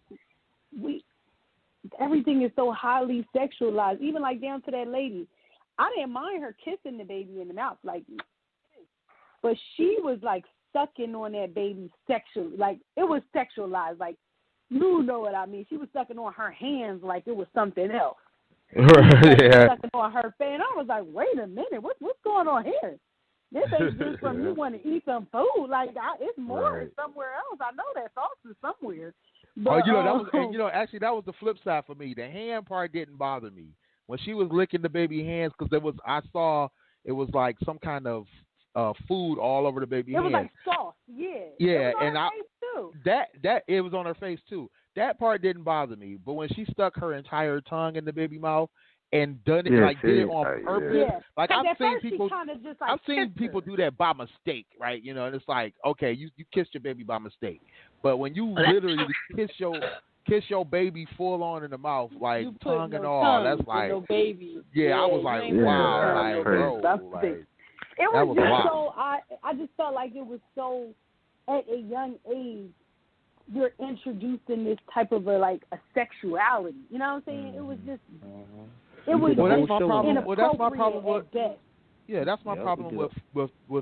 S5: everything is so highly sexualized, even like down to that lady. I didn't mind her kissing the baby in the mouth, like, but she was like sucking on that baby sexually, like it was sexualized, like you know what I mean. She was sucking on her hands like it was something else. Sucking on her face, and I was like, wait a minute, what's going on here? This ain't just from you want to eat some food, like it's more somewhere else. I know that sauce is somewhere. But,
S4: actually that was the flip side for me. The hand part didn't bother me. When she was licking the baby hands, because I saw it was like some kind of food all over the baby hands.
S5: It was like sauce, yeah.
S4: Yeah,
S5: it was on her face too.
S4: That it was on her face too. That part didn't bother me, but when she stuck her entire tongue in the baby mouth and did it on purpose, like I've seen people do that by mistake, right? You know, and it's like, okay, you kissed your baby by mistake, but when you literally kiss your baby full on in the mouth, like tongue and all. That's like,
S5: no baby.
S4: Yeah, I was like, wow, like, bro, like,
S5: it was just so. I just felt like it was so at a young age. You're introducing this type of a sexuality. You know what I'm saying? It was just. It was
S4: that's my problem.
S5: That's my problem with that.
S4: Yeah, that's my problem with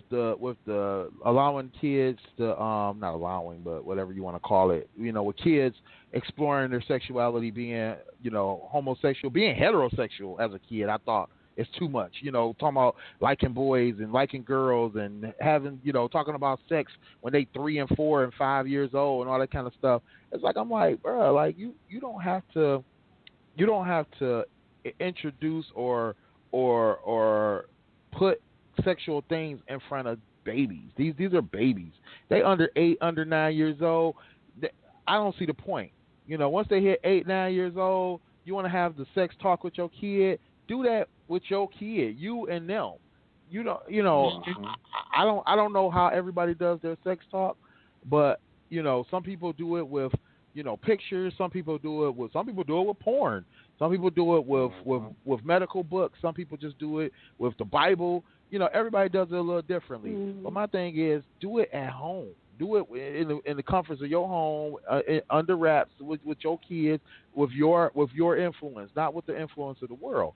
S4: the allowing kids to not allowing, but whatever you want to call it, you know, with kids exploring their sexuality, being, you know, homosexual, being heterosexual as a kid. I thought it's too much, you know, talking about liking boys and liking girls and having, you know, talking about sex when they 3 and 4 and 5 years old and all that kind of stuff. It's like, I'm like, bro, like you don't have to introduce or put sexual things in front of babies. These are babies. They under 8, under 9 years old. I don't see the point. You know, once they hit 8, 9 years old, you want to have the sex talk with your kid. Do that with your kid, you and them. You know, I don't know how everybody does their sex talk, but you know, some people do it with, you know, pictures. Some people do it with porn. Some people do it with medical books. Some people just do it with the Bible. You know, everybody does it a little differently. But my thing is, do it at home. Do it in the comforts of your home, under wraps, with your kids, with your influence, not with the influence of the world.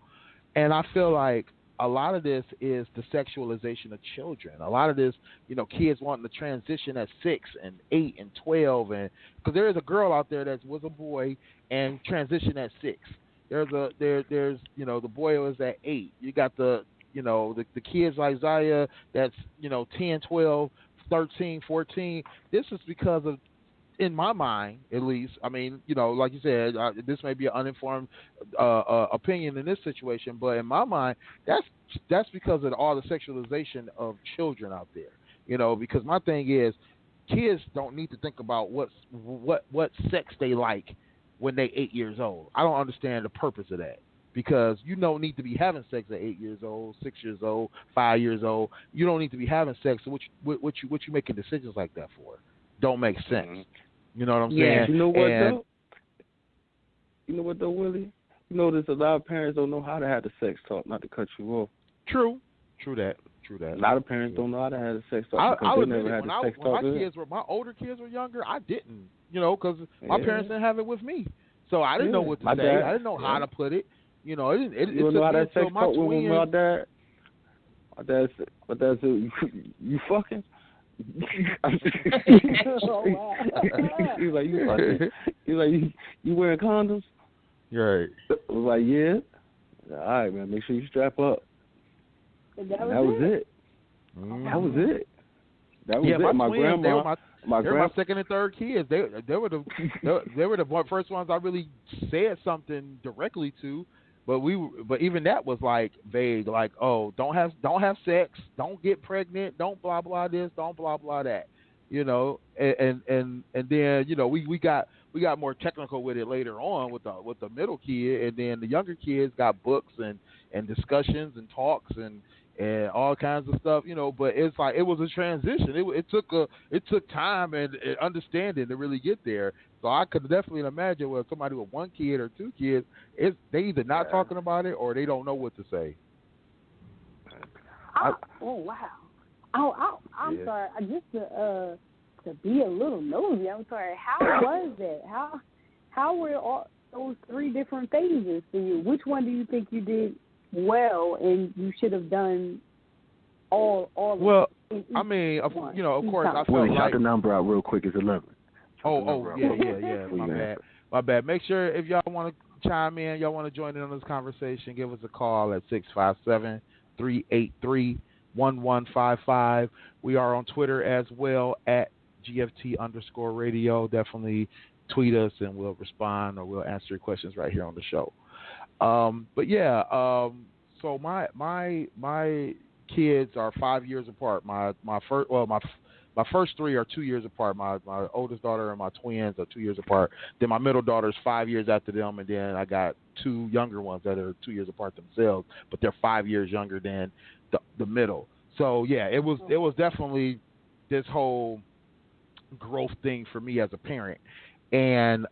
S4: And I feel like a lot of this is the sexualization of children. A lot of this, you know, kids wanting to transition at 6 and 8 and 12, and because there is a girl out there that was a boy and transitioned at 6. There's you know, the boy was at 8. You got the kids like Isaiah that's, you know, 10, 12, 13, 14. This is because of, in my mind, at least, I mean, you know, like you said, this may be an uninformed opinion in this situation, but in my mind, that's because of all the sexualization of children out there. You know, because my thing is, kids don't need to think about what sex they like when they 8 years old. I don't understand the purpose of that. Because you don't need to be having sex at 8 years old, 6 years old, 5 years old. You don't need to be having sex. So what you making decisions like that for? Don't make sense. You know what I'm saying?
S1: You know what though? You know what though, Willie? You notice a lot of parents don't know how to have the sex talk. Not to cut you off.
S4: True. True that.
S1: A lot of parents don't know how to have a sex talk because they never had a sex talk.
S4: When my older kids were younger, I didn't, because my parents didn't have it with me, so I didn't know what to say.
S1: Dad,
S4: I didn't know how to put it. It
S1: you
S4: took
S1: know how
S4: me
S1: that sex
S4: my
S1: talk
S4: twins.
S1: with my dad. My dad said, "You fucking."
S5: Oh, wow.
S1: He's like, "You fucking." He's like, "You wearing condoms?"
S4: Right.
S1: I was like, "Yeah." All right, man. Make sure you strap up.
S5: That
S1: was it. That was it. That was it. My
S4: twins,
S1: grandma.
S4: They were my second and third kids. They were the first ones I really said something directly to. But even that was like vague, like, oh, don't have sex, don't get pregnant, don't blah blah this, don't blah blah that, and then we got more technical with it later on with the middle kid, and then the younger kids got books and discussions and talks and all kinds of stuff, but it's like it was a transition. It took time and understanding to really get there. So I could definitely imagine with somebody with one kid or two kids, they either not talking about it or they don't know what to say.
S5: Oh wow! I'm sorry. Just to be a little nosy. I'm sorry. How was that? How were all those three different phases for you? Which one do you think you did well, and you should have done all
S4: well, I mean, of course, I felt
S1: like... Shout the number out real quick. It's 11.
S4: Yeah. My bad. Make sure if y'all want to chime in, y'all want to join in on this conversation, give us a call at 657-383-1155. We are on Twitter as well at GFT_radio. Definitely tweet us and we'll respond or we'll answer your questions right here on the show. So my kids are 5 years apart. My first three are 2 years apart. My oldest daughter and my twins are 2 years apart. Then my middle daughter's 5 years after them, and then I got two younger ones that are 2 years apart themselves, but they're 5 years younger than the middle. So yeah, it was definitely this whole growth thing for me as a parent, and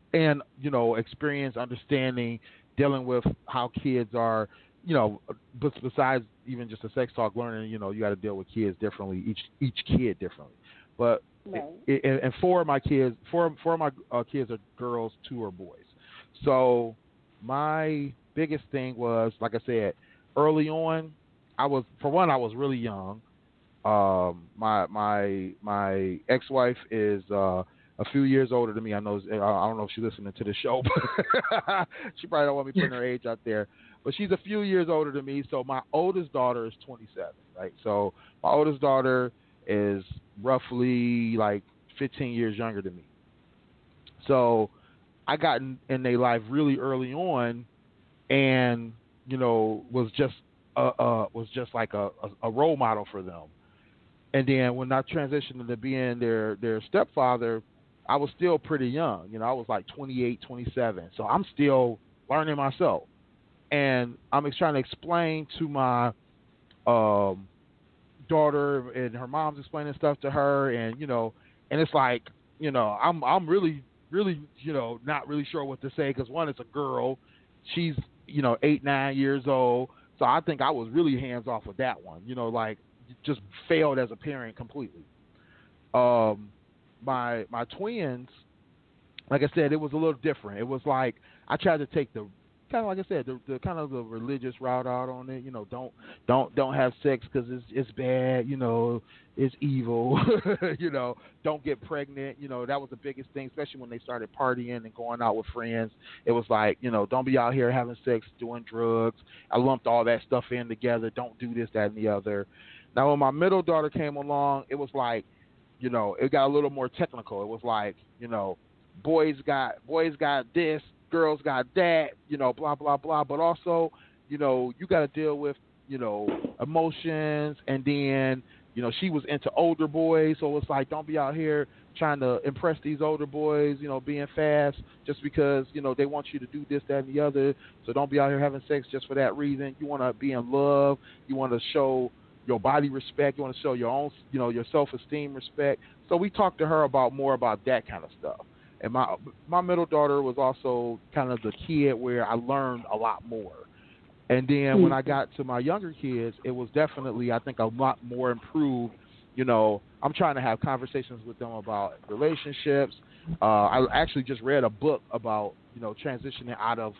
S4: experience, understanding, dealing with how kids are, but besides even just a sex talk, learning, you got to deal with kids differently, each kid differently. But and four of my kids are girls, two are boys. So my biggest thing was, like I said, early on, I was really young. My ex-wife is a few years older than me. I don't know if she's listening to the show, but she probably don't want me putting her age out there. But she's a few years older than me. So my oldest daughter is 27, right? So my oldest daughter is roughly like 15 years younger than me. So I got in their life really early on, and was just like a role model for them. And then when I transitioned into being their stepfather, I was still pretty young. I was like 28, 27. So I'm still learning myself. And I'm trying to explain to my daughter, and her mom's explaining stuff to her, and and it's like, I'm really not really sure what to say, because one, it's a girl, she's 8, 9 years old, so I think I was really hands off with that one, like just failed as a parent completely. My twins, like I said, it was a little different. It was like I tried to take the kind of, like I said, the kind of the religious route out on it. Don't have sex because it's bad. It's evil. Don't get pregnant. That was the biggest thing, especially when they started partying and going out with friends. It was like, don't be out here having sex, doing drugs. I lumped all that stuff in together. Don't do this, that, and the other. Now, when my middle daughter came along, it was like, it got a little more technical. It was like, boys got this, girls got that, blah, blah, blah. But also, you got to deal with, emotions. And then, she was into older boys. So it's like, don't be out here trying to impress these older boys, being fast just because, they want you to do this, that, and the other. So don't be out here having sex just for that reason. You want to be in love. You want to show your body respect. You want to show your own, your self-esteem respect. So we talked to her more about that kind of stuff. And my middle daughter was also kind of the kid where I learned a lot more. And then when I got to my younger kids, it was definitely, I think, a lot more improved. I'm trying to have conversations with them about relationships. I actually just read a book about, transitioning out of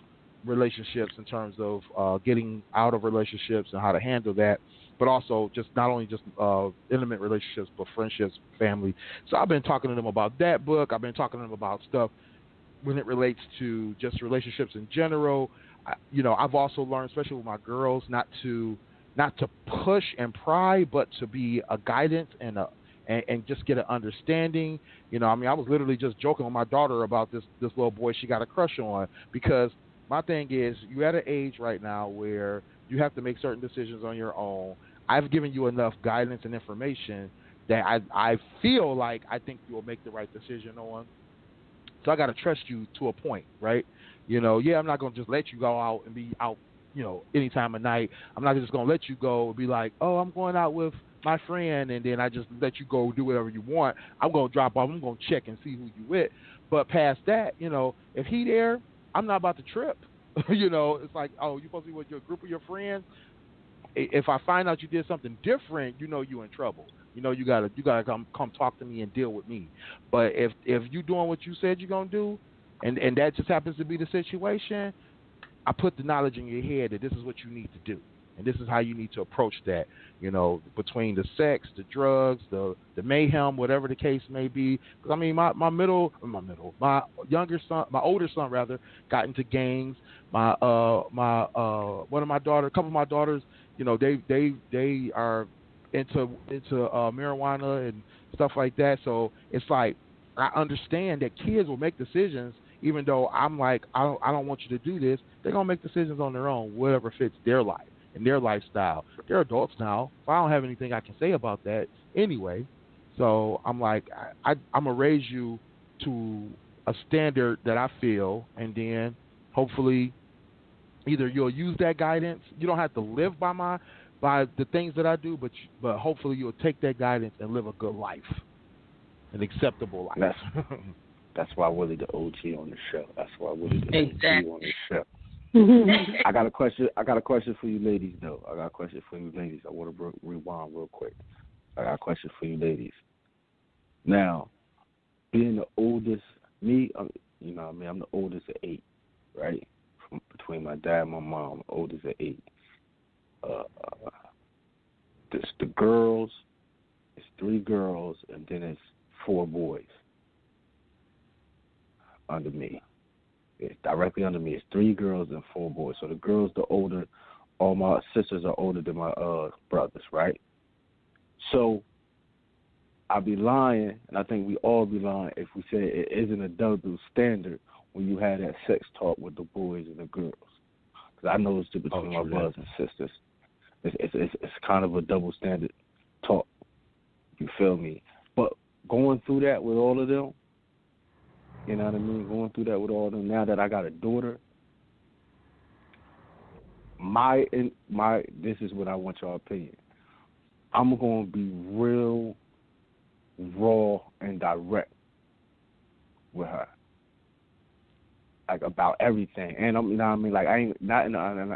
S4: relationships in terms of getting out of relationships and how to handle that, but also just not only just intimate relationships, but friendships, family. So I've been talking to them about that book. I've been talking to them about stuff when it relates to just relationships in general. I've also learned, especially with my girls, not to push and pry, but to be a guidance and just get an understanding. I was literally just joking with my daughter about this little boy she got a crush on, because my thing is, you're at an age right now where you have to make certain decisions on your own. I've given you enough guidance and information that I feel like I think you'll make the right decision on. So I got to trust you to a point, right? I'm not going to just let you go out and be out, any time of night. I'm not just going to let you go and be like, oh, I'm going out with my friend, and then I just let you go do whatever you want. I'm going to drop off. I'm going to check and see who you with. But past that, if he there, I'm not about to trip. It's like, oh, you're supposed to be with your group of your friends. If I find out you did something different, you're in trouble. You gotta come talk to me and deal with me. But if you doing what you said you're gonna do, and that just happens to be the situation, I put the knowledge in your head that this is what you need to do, and this is how you need to approach that. Between the sex, the drugs, the mayhem, whatever the case may be. Because my younger son, my older son rather, got into gangs. My one of my daughters, a couple of my daughters, they are into marijuana and stuff like that. So it's like, I understand that kids will make decisions, even though I'm like, I don't want you to do this. They're gonna make decisions on their own, whatever fits their life and their lifestyle. They're adults now, so I don't have anything I can say about that anyway. So I'm like, I'm gonna raise you to a standard that I feel, and then hopefully either you'll use that guidance. You don't have to live by the things that I do, but hopefully you'll take that guidance and live a good life, an acceptable life.
S1: That's why Willie the OG on the show. That's why Willie the OG on the show. I got a question for you ladies, though. I want to rewind real quick. I got a question for you ladies. Now, being the oldest, I'm the oldest of 8, right? Between my dad and my mom, the oldest of 8. The girls, it's 3 girls, and then it's 4 boys under me. It's directly under me. It's 3 girls and 4 boys. So the girls, the older, all my sisters are older than my brothers, right? So I'd be lying, and I think we all be lying if we say it isn't a double standard when you have that sex talk with the boys and the girls. Because I noticed it between my brothers and sisters. It's kind of a double standard talk. You feel me? But going through that with all of them, you know what I mean? Going through that with all of them, now that I got a daughter, this is what I want your opinion. I'm going to be real raw and direct with her, like about everything. And you know what I mean? Like, I ain't not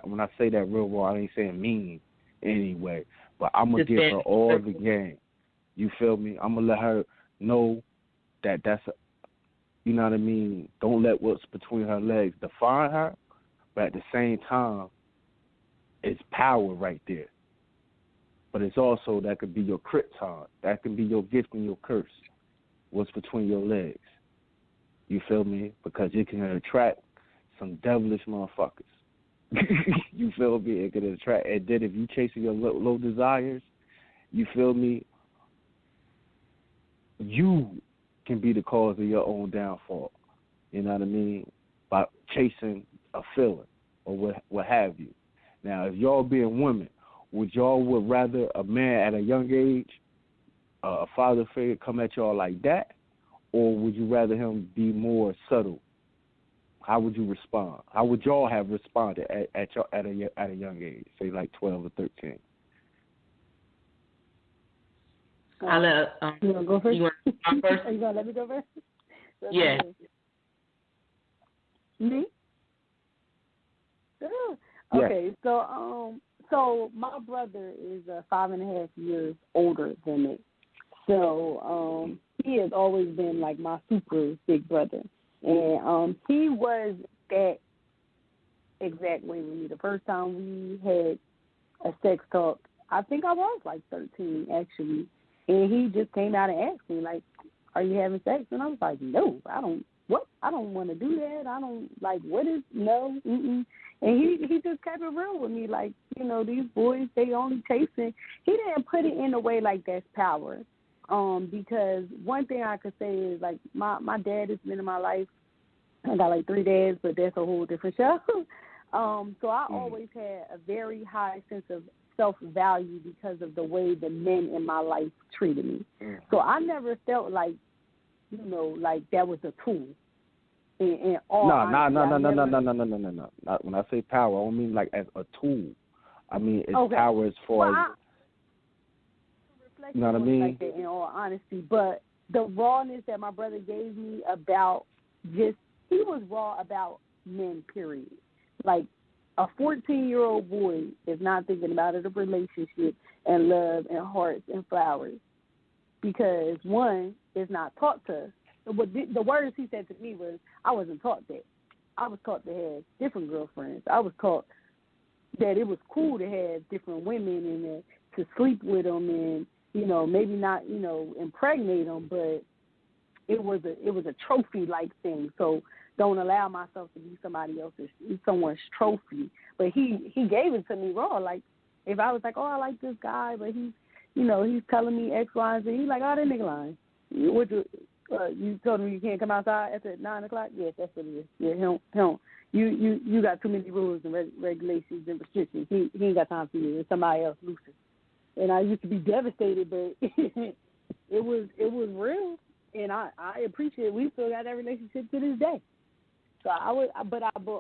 S1: when I say that real raw, I ain't saying mean anyway. But I'm gonna give her all the game. You feel me? I'm gonna let her know that you know what I mean? Don't let what's between her legs define her, but at the same time, it's power right there. But it's also, that could be your krypton. That can be your gift and your curse. What's between your legs. You feel me? Because it can attract some devilish motherfuckers. You feel me? It can attract. And then if you chasing your low desires, you feel me? You can be the cause of your own downfall. You know what I mean? By chasing a feeling or what have you. Now, if y'all being women, would rather a man at a young age, a father figure, come at y'all like that, or would you rather him be more subtle? How would you respond? How would y'all have responded at a young age, say like 12 or 13?
S2: I'll let
S5: you want to go first?
S2: You want to go first?
S5: Are you going to let me go first?
S2: Yeah.
S5: Me? Ooh, Okay, so my brother is 5.5 years older than me. So he has always been like my super big brother. And he was that exact way with me. The first time we had a sex talk, I think I was like 13 actually. And he just came out and asked me, like, are you having sex? And I was like, no, I don't want to do that. I don't, like, what is, no, mm-mm. And he just kept it real with me, like, you know, these boys, they only chasing. He didn't put it in a way like that's power. Because one thing I could say is, like, my dad has been in my life. I got like 3 dads, but that's a whole different show. So I always had a very high sense of self-value because of the way the men in my life treated me. So I never felt like, you know, like that was a tool. No.
S1: When I say power, I don't mean like as a tool. I mean it's power as far as. You know what I mean?
S5: Like that, in all honesty, but the rawness that my brother gave me about he was raw about men, period. Like, a 14-year-old boy is not thinking about a relationship and love and hearts and flowers because, one, it's not taught to us. The words he said to me was, I wasn't taught that. I was taught to have different girlfriends. I was taught that it was cool to have different women and to sleep with them and, you know, maybe not, you know, impregnate them, but it was a trophy-like thing. So don't allow myself to be someone's trophy. But he gave it to me raw. Like, if I was like, oh, I like this guy, but he's telling me X, Y, and Z, he's like, oh, that nigga lying. You told him you can't come outside after 9 o'clock? Yes, that's what it is. Yeah, he don't. You got too many rules and regulations and restrictions. He ain't got time for you. It's somebody else looses. And I used to be devastated, but it was real. And I appreciate it. We still got that relationship to this day. So I would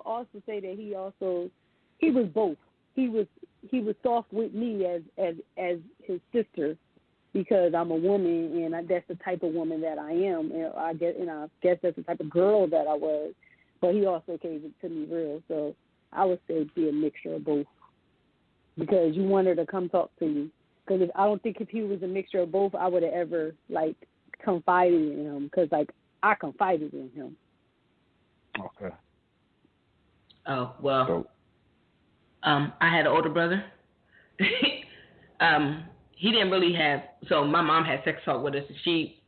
S5: also say that he was both. He was soft with me as his sister because I'm a woman and that's the type of woman that I am. And I guess that's the type of girl that I was. But he also gave it to me real. So I would say it'd be a mixture of both because you want her to come talk to you. Because I don't think if he was a mixture of both, I would have ever like confided in him because like I confided in him.
S1: Okay.
S2: Oh, well, I had an older brother. He didn't really have, so my mom had sex talk with us.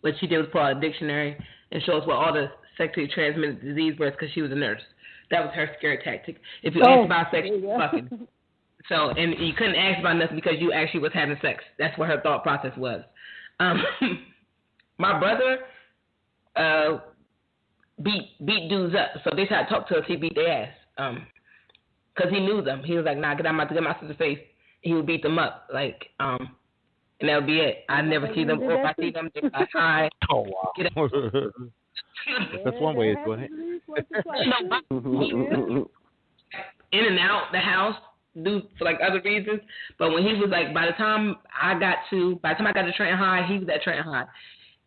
S2: What she did was pull out a dictionary and show us what all the sexually transmitted disease was because she was a nurse. That was her scare tactic. If you asked about sex, fucking. So, and you couldn't ask about nothing because you actually was having sex. That's what her thought process was. My brother, beat dudes up. So they tried to talk to us. He beat their ass. Cause he knew them. He was like, nah, I'm about to get my sister's face. He would beat them up. Like, and that would be it. I never see them. Or if I see them, they like, hi.
S4: Oh, wow. That's one way of doing it.
S2: In and out the house, do for like other reasons. But when he was like, by the time I got to Trenton High, he was at Trenton High.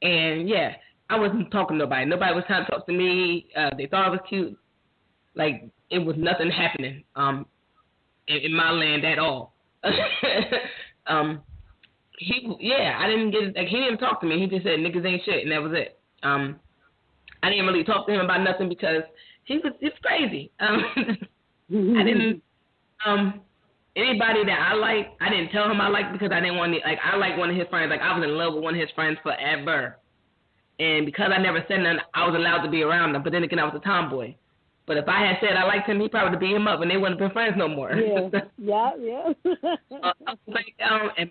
S2: And yeah, I wasn't talking to nobody. Nobody was trying to talk to me. They thought I was cute. Like, it was nothing happening in my land at all. I didn't get, like, he didn't talk to me. He just said niggas ain't shit, and that was it. I didn't really talk to him about nothing because he's crazy. I didn't anybody that I like, I didn't tell him I liked because I didn't want to, like, I like one of his friends. Like, I was in love with one of his friends forever. And because I never said nothing, I was allowed to be around him. But then again, I was a tomboy. But if I had said I liked him, he probably would have beat him up, and they wouldn't have been friends no more.
S5: Yeah.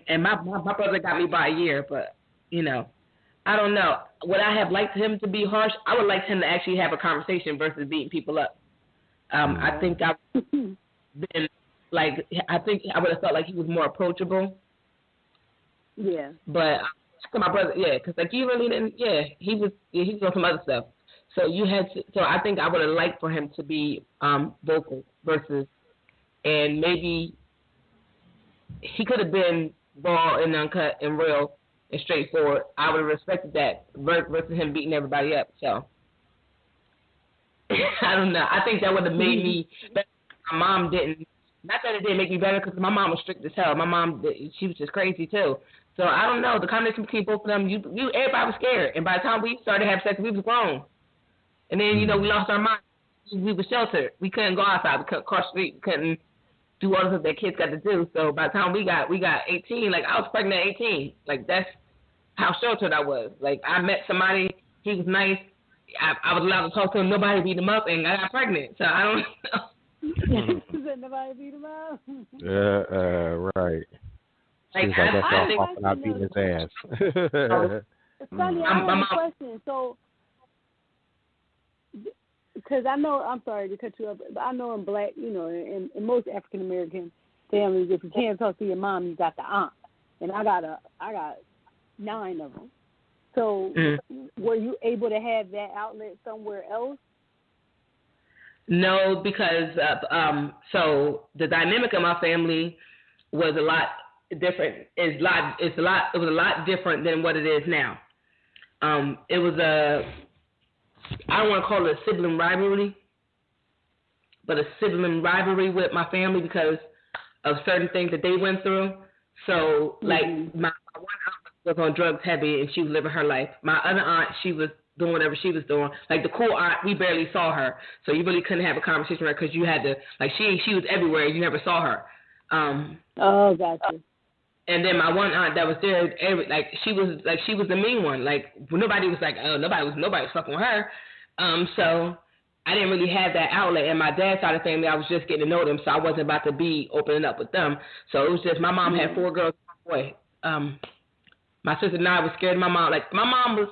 S2: And my brother got me by a year, but, you know, I don't know. Would I have liked him to be harsh? I would like him to actually have a conversation versus beating people up. I think I would have felt like he was more approachable.
S5: Yeah.
S2: But my brother, because like you really didn't. He was on some other stuff. So I think I would have liked for him to be vocal versus, and maybe he could have been raw and uncut and real and straightforward. I would have respected that versus him beating everybody up. So I don't know. I think that would have made me. But my mom didn't Not that it didn't make me better, because my mom was strict as hell. My mom, she was just crazy too. So I don't know. The combination between both of them, everybody was scared. And by the time we started having sex, we was grown. And then, we lost our mind. We were sheltered. We couldn't go outside. We couldn't cross the street. We couldn't do all the stuff that kids got to do. So by the time we got 18, like I was pregnant at 18. Like that's how sheltered I was. Like I met somebody, he was nice. I was allowed to talk to him. Nobody beat him up, and I got pregnant. So I don't know.
S5: Nobody beat him up.
S4: Right.
S2: Like,
S4: seems like that's all off not beating his ass.
S5: Sonny, I have a question. So, because I know, I'm sorry to cut you up, but I know in black, in most African American families, if you can't talk to your mom, you got the aunt, and I got 9 of them. So, were you able to have that outlet somewhere else?
S2: No, because so the dynamic of my family was a lot different. It was a lot different than what it is now. It was I don't want to call it a sibling rivalry, but a sibling rivalry with my family because of certain things that they went through. So, like, my one aunt was on drugs heavy, and she was living her life. My other aunt, she was doing whatever she was doing. Like, the cool aunt, we barely saw her. So you really couldn't have a conversation with her because you had to, like, she was everywhere. You never saw her.
S5: Oh, gotcha.
S2: And then my one aunt that was there, she was the mean one. Like, nobody was like, oh, nobody was fucking with her. So I didn't really have that outlet. And my dad's side of the family, I was just getting to know them, so I wasn't about to be opening up with them. So it was just, my mom had 4 girls and 1 boy. My sister and I was scared of my mom. Like, I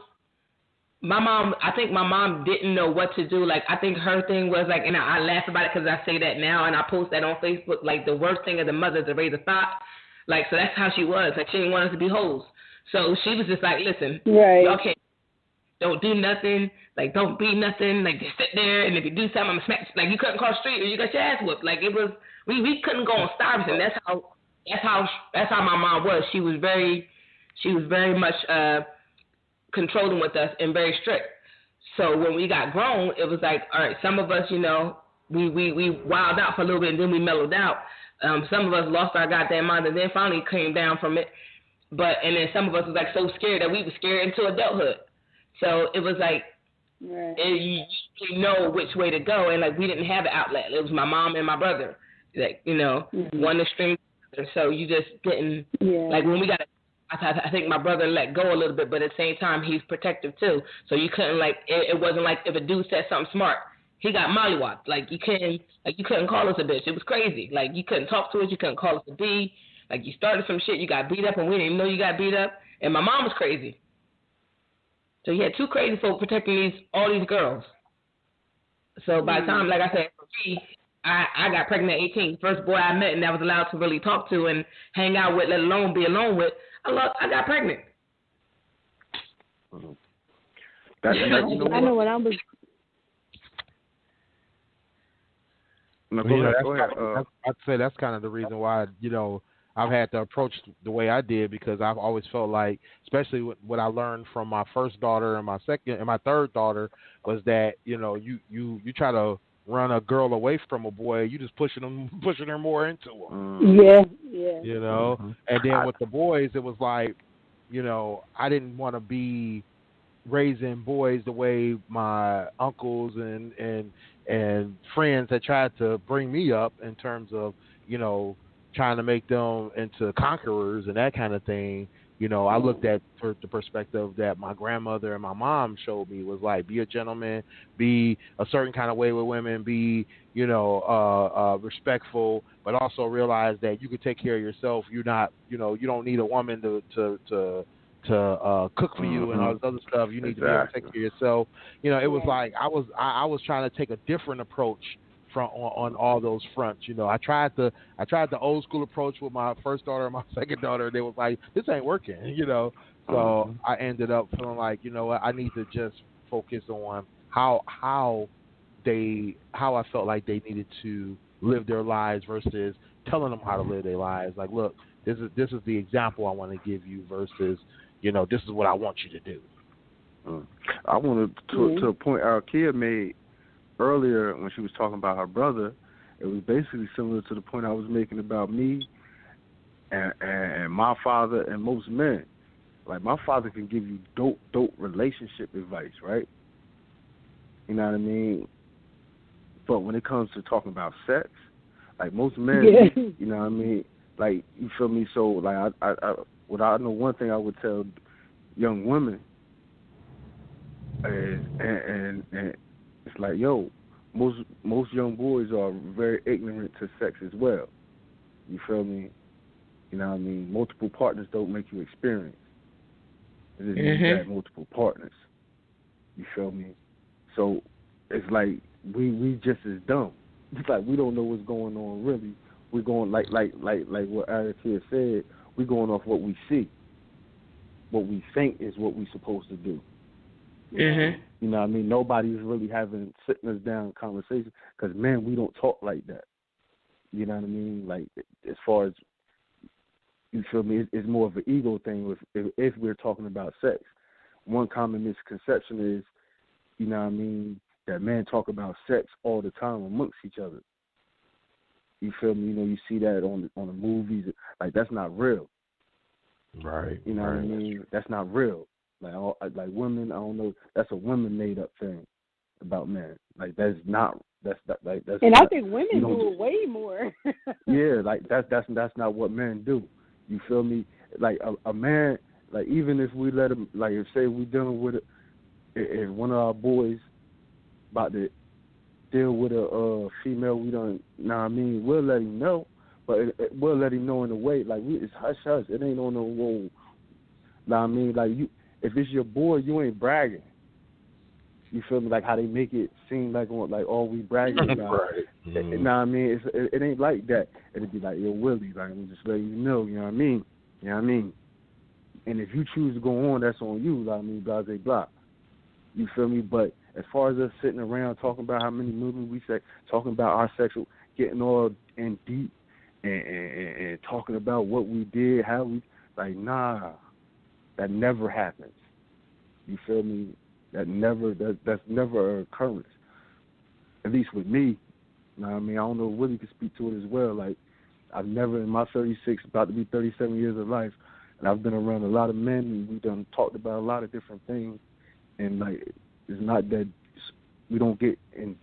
S2: think my mom didn't know what to do. Like, I think her thing was, like, and I laugh about it because I say that now, and I post that on Facebook, like, the worst thing of the mother to raise a thought. Like, so that's how she was. Like, she didn't want us to be hoes. So she was just like, listen, y'all can't, don't do nothing. Like, don't be nothing. Like, just sit there, and if you do something, I'm going to smack you. Like, you couldn't cross the street or you got your ass whooped. Like, it was, we couldn't go on Stuyvesant. That's how my mom was. She was very much controlling with us and very strict. So when we got grown, it was like, all right, some of us, we wilded out for a little bit and then we mellowed out. Some of us lost our goddamn mind and then finally came down from it. And then some of us was like so scared that we were scared into adulthood. So it was like, you really know which way to go, and like we didn't have an outlet. It was my mom and my brother, like one extreme. So you just didn't like when we got. I think my brother let go a little bit, but at the same time he's protective too. So you couldn't like it wasn't like if a dude said something smart, he got mollywopped. Like you couldn't call us a bitch. It was crazy. Like you couldn't talk to us. You couldn't call us a B. Like you started some shit, you got beat up, and we didn't even know you got beat up. And my mom was crazy. So you had 2 crazy folk protecting all these girls. So by the time, like I said, for me, I got pregnant at 18. First boy I met and I was allowed to really talk to and hang out with, let alone be alone with, I got pregnant.
S5: I know when I was.
S1: No, go ahead.
S4: I'd say that's kind of the reason why, I've had to approach the way I did, because I've always felt like, especially what I learned from my first daughter and my third daughter, was that you try to run a girl away from a boy, you just pushing her more into him.
S5: Yeah.
S4: And then with the boys, it was like, I didn't want to be raising boys the way my uncles and friends had tried to bring me up in terms of trying to make them into conquerors and that kind of thing. I looked at the perspective that my grandmother and my mom showed me, was like, be a gentleman, be a certain kind of way with women, be, respectful, but also realize that you can take care of yourself. You're not, you don't need a woman to cook for you and all this other stuff. You need to be able to take care of yourself. It was like I was trying to take a different approach on all those fronts. I tried the old school approach with my first daughter and my second daughter. They was like, this ain't working, So I ended up feeling like, I need to just focus on how I felt like they needed to live their lives versus telling them how to live their lives. Like, look, this is the example I want to give you versus, this is what I want you to do.
S1: I wanted to a point our kid made earlier when she was talking about her brother, It was basically similar to the point I was making about me and my father and most men. Like, my father can give you dope relationship advice, right? You know what I mean? But when it comes to talking about sex, like most men, you know what I mean? Like, you feel me? So, like, I know one thing I would tell young women is, and it's like, yo, most young boys are very ignorant to sex as well. You feel me? You know what I mean? Multiple partners don't make you experience. It just means you got multiple partners. You feel me? So it's like we just as dumb. It's like we don't know what's going on really. We're going like what Eric here said. We're going off what we see. What we think is what we're supposed to do. You know what I mean? Nobody's really sitting us down conversation because, man, we don't talk like that. You know what I mean? Like, as far as, you feel me, it's more of an ego thing if we're talking about sex. One common misconception is, you know what I mean, that men talk about sex all the time amongst each other. You feel me? You know, you see that on the movies. Like, that's not real.
S4: Right.
S1: You know what I mean? That's not real. Like women, I don't know. That's a women made up thing about men. Like, that's not. That's. And
S5: I think women do it way more.
S1: Yeah, like that's not what men do. You feel me? Like a man, like, even if we let him, like, if say we dealing with if one of our boys about to deal with a female, we don't, know what I mean, we'll let him know, but we'll let him know in a way, like, it's hush hush. It ain't on no whoa. Know what I mean? Like, if it's your boy, you ain't bragging. You feel me? Like how they make it seem like all we bragging about.
S4: Right.
S1: Know what I mean? It ain't like that. It'd be like, yo, Willie, like, I'm just letting you know. You know what I mean? You know what I mean? And if you choose to go on, that's on you. You know what I mean? Blah, blah, blah. You feel me? But as far as us sitting around talking about how many movies we say, talking about our sexual, getting all in deep and talking about what we did, how we, like, nah, that never happens. You feel me? That's never an occurrence. At least with me. You know what I mean? I don't know if Willie can speak to it as well. Like, I've never, in my 36, about to be 37 years of life, and I've been around a lot of men, and we've done talked about a lot of different things, and, like, it's not that we don't get in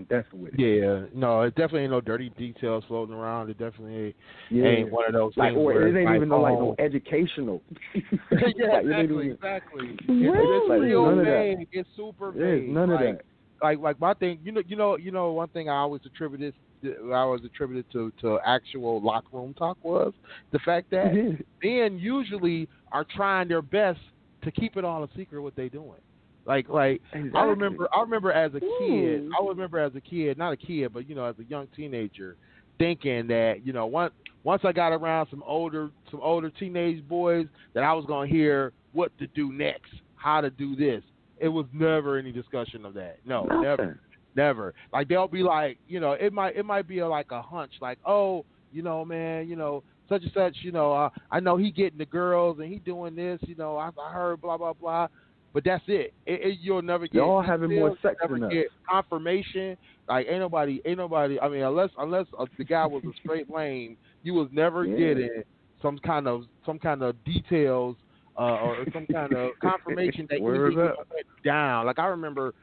S1: depth with it.
S4: Yeah, no, it definitely ain't no dirty details floating around. It definitely ain't one of those
S1: like,
S4: things
S1: or
S4: where
S1: it ain't
S4: like,
S1: even no educational.
S4: Yeah,
S1: like,
S4: exactly.
S1: It's
S4: It's real
S1: none
S4: vague.
S1: of that.
S4: It's super vague.
S1: Yeah, none of that.
S4: Like my thing, you know, one thing I always attributed to actual locker room talk was the fact that men usually are trying their best to keep it all a secret what they doing. Like exactly. I remember as a kid, not a kid, but, you know, as a young teenager, thinking that, you know, once I got around some older teenage boys, that I was gonna hear what to do next, how to do this. It was never any discussion of that. No, never. Like, they'll be like, you know, it might be like a hunch, like, oh, you know, man, you know, such and such, you know, I know he getting the girls and he doing this, you know, I heard blah blah blah. But that's it. You'll never get.
S1: Y'all having more sex
S4: than us. Get confirmation. Like, ain't nobody. I mean, unless the guy was a straight lame, you was never getting some kind of details or some kind of confirmation that anything went down. Like, I remember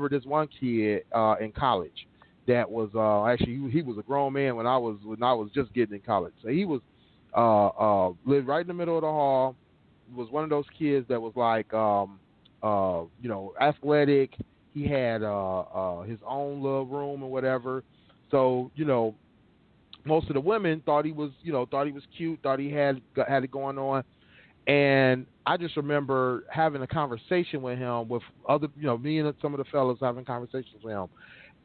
S4: this one kid in college that was actually he was a grown man when I was just getting in college. So he was lived right in the middle of the hall. Was one of those kids that was like you know, athletic. He had his own little room or whatever. So, you know, most of the women thought he was cute, thought he had it going on. And I just remember having a conversation with him with other, you know, me and some of the fellas having conversations with him.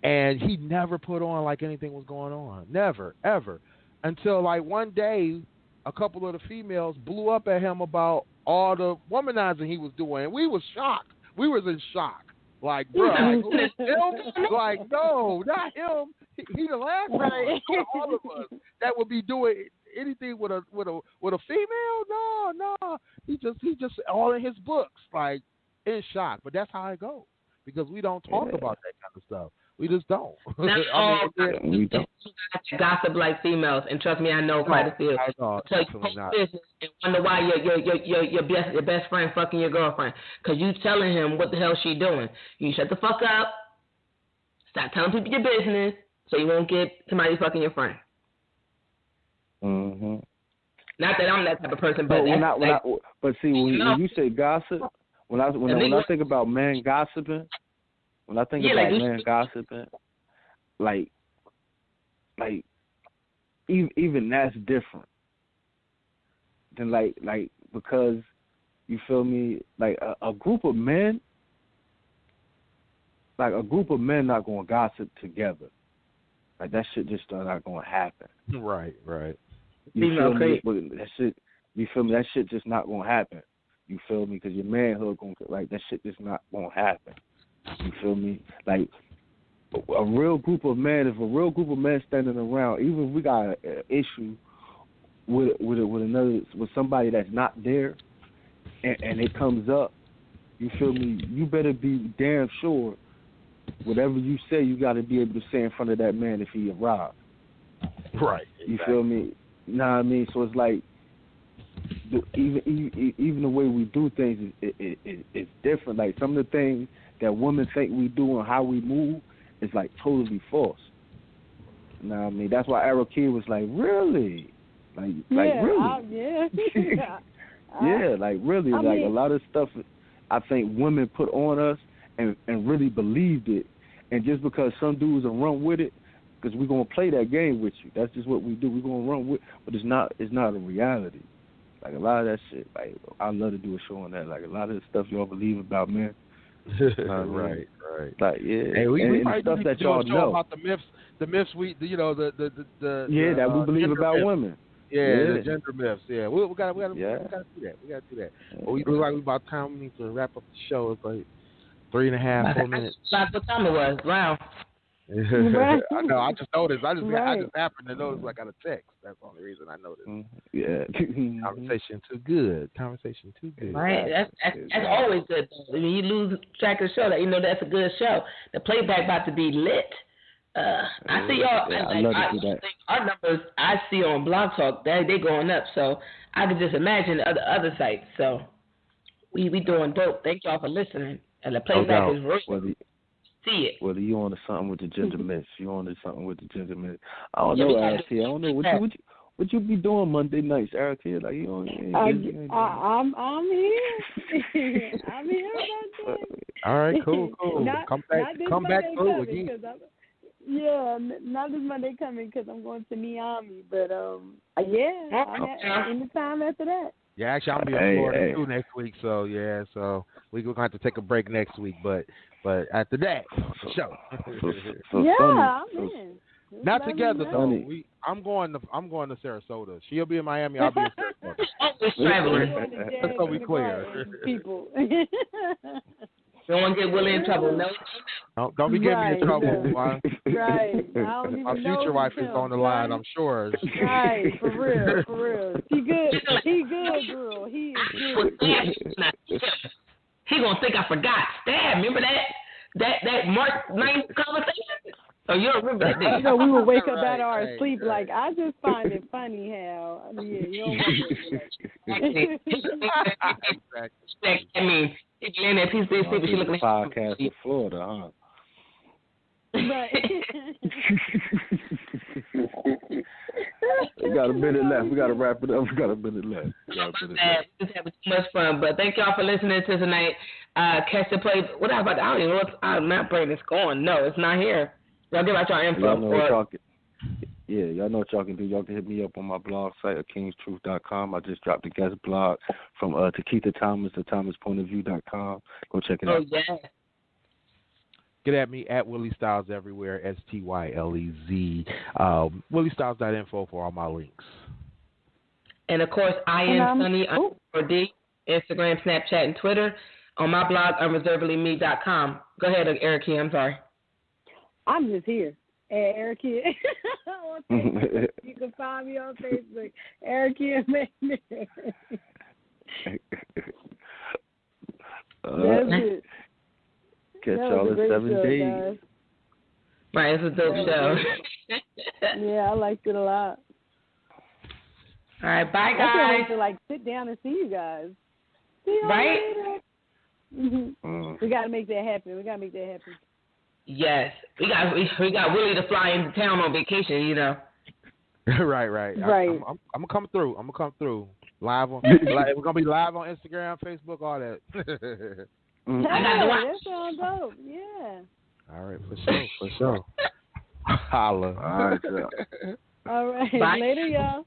S4: And he never put on like anything was going on. Never, ever. Until, like, one day, a couple of the females blew up at him about all the womanizing he was doing. And we was shocked. We was in shock. Like, bro, like, him? Like, no, not him. He the last one of all of us that would be doing anything with a female. No. He just all in his books, like, in shock. But that's how it goes, because we don't talk about that kind of stuff. We just don't.
S1: We don't.
S2: Gossip like females, and trust me, I know quite a few. Tell you business and wonder why your best friend fucking your girlfriend, because you telling him what the hell she doing. You shut the fuck up. Stop telling people your business, so you won't get somebody fucking your friend.
S1: Mm-hmm.
S2: Not that I'm that type of person, but
S1: but see, when you say gossip, when I think about men gossiping, gossiping, like even that's different than like because you feel me, like a group of men not gonna gossip together. Like that shit just not gonna happen.
S4: Right.
S1: You feel me? That shit. You feel me? That shit just not gonna happen. You feel me? Because your manhood gonna like that shit just not gonna happen. You feel me? Like a real group of men. If a real group of men standing around, even if we got an issue with somebody that's not there, and it comes up, you feel me? You better be damn sure. Whatever you say, you got to be able to say in front of that man if he arrives.
S4: Right. Exactly.
S1: You feel me? You know what I mean? So it's like even the way we do things is different. Like some of the things that women think we do and how we move is like totally false. You know what I mean? That's why Errol Kid was like, really? Like really? Yeah, like really. A lot of stuff I think women put on us and really believed it. And just because some dudes will run with it, because we're going to play that game with you. That's just what we do. We're going to run with, but it's not a reality. Like a lot of that shit, like I love to do a show on that. Like a lot of the stuff y'all believe about men.
S4: Right.
S1: Like
S4: Hey, we might
S1: stuff that y'all know
S4: about the myths we the
S1: that we believe about
S4: myths.
S1: women.
S4: Yeah, the gender myths. Yeah, we gotta do that. We gotta do that. But we look like we about time. We need to wrap up the show. It's like 3.5, 4 minutes.
S2: That's what time it was. Wow.
S4: I know. I just noticed. I just happened to notice. I got a text. That's the only reason I noticed.
S1: Yeah.
S4: Conversation too good.
S2: Right. That's always good. When you lose track of the show, that you know that's a good show. The playback about to be lit. I see y'all.
S1: I love to do that.
S2: Our numbers I see on Blog Talk, they going up. So I can just imagine the other sites. So we doing dope. Thank y'all for listening. And the playback is real. See it.
S1: Whether you on to something with the gender myths, I don't know, Eric. I don't know what you be doing Monday nights, Eric. Like you know,
S5: I'm here. I'm here about that.
S4: All right, cool. Come back through again.
S5: Not this Monday coming because I'm going to Miami, but I'm anytime after that.
S4: Yeah, actually, I'm gonna be in Florida too next week. So we're gonna have to take a break next week, but after that, for sure.
S5: I'm in.
S4: Not together though. I'm going to Sarasota. She'll be in Miami. I'll be in Sarasota.
S2: Traveling.
S4: Let's go be clear.
S5: People.
S2: Don't want to get Willie in trouble. No.
S4: Don't be getting me in trouble.
S5: Right.
S4: My future wife is on the line, I'm sure.
S5: Right. For real. He good, girl. He is good.
S2: He gonna think I forgot. Stab. Remember that March 9th conversation? Oh, you don't remember that, do you?
S5: You know, we would wake up out of our sleep like, I just find it funny how, you don't want
S2: I mean, if you're in that piece of this sleep, she looking at
S1: podcast in Florida, huh?
S5: Right.
S1: We got a minute left. We got to wrap it up. We got a minute left.
S2: We just having too much fun. But thank y'all for listening to tonight. Catch the play. What about? I don't even know what's my brain is going. No, it's not here. Y'all give out your info.
S1: Y'all know what y'all can do. Y'all can hit me up on my blog site at kingstruth.com. I just dropped a guest blog from Takitha Thomas, thethomaspointofview.com. Go check it out.
S2: Oh, yeah.
S4: Get at me at Willie Styles everywhere, STYLEZ. WillieStyles.info for all my links.
S2: And, of course, I am Sunny_D, Instagram, Snapchat, and Twitter. On my blog, unreservedlyme.com. Go ahead, Eric here. I'm sorry.
S5: I'm just here. Eric here. On Facebook. You can find me on Facebook. Eric here. That's it.
S1: Catch y'all in 7 days.
S5: Guys.
S2: Right, it's a dope show.
S5: Yeah, I liked it a lot.
S2: All right, bye, guys.
S5: I can't wait to like sit down and see you guys. See you
S2: right?
S5: Mm-hmm. We got to make that happen.
S2: Yes, we got Willie to fly into town on vacation. You know.
S4: right. I'm gonna come through. Live on. We're gonna be live on Instagram, Facebook, all that.
S5: That sounds dope. Yeah.
S4: All right, for sure. Holla.
S1: All right.
S5: All right.
S2: Bye.
S5: Later, y'all.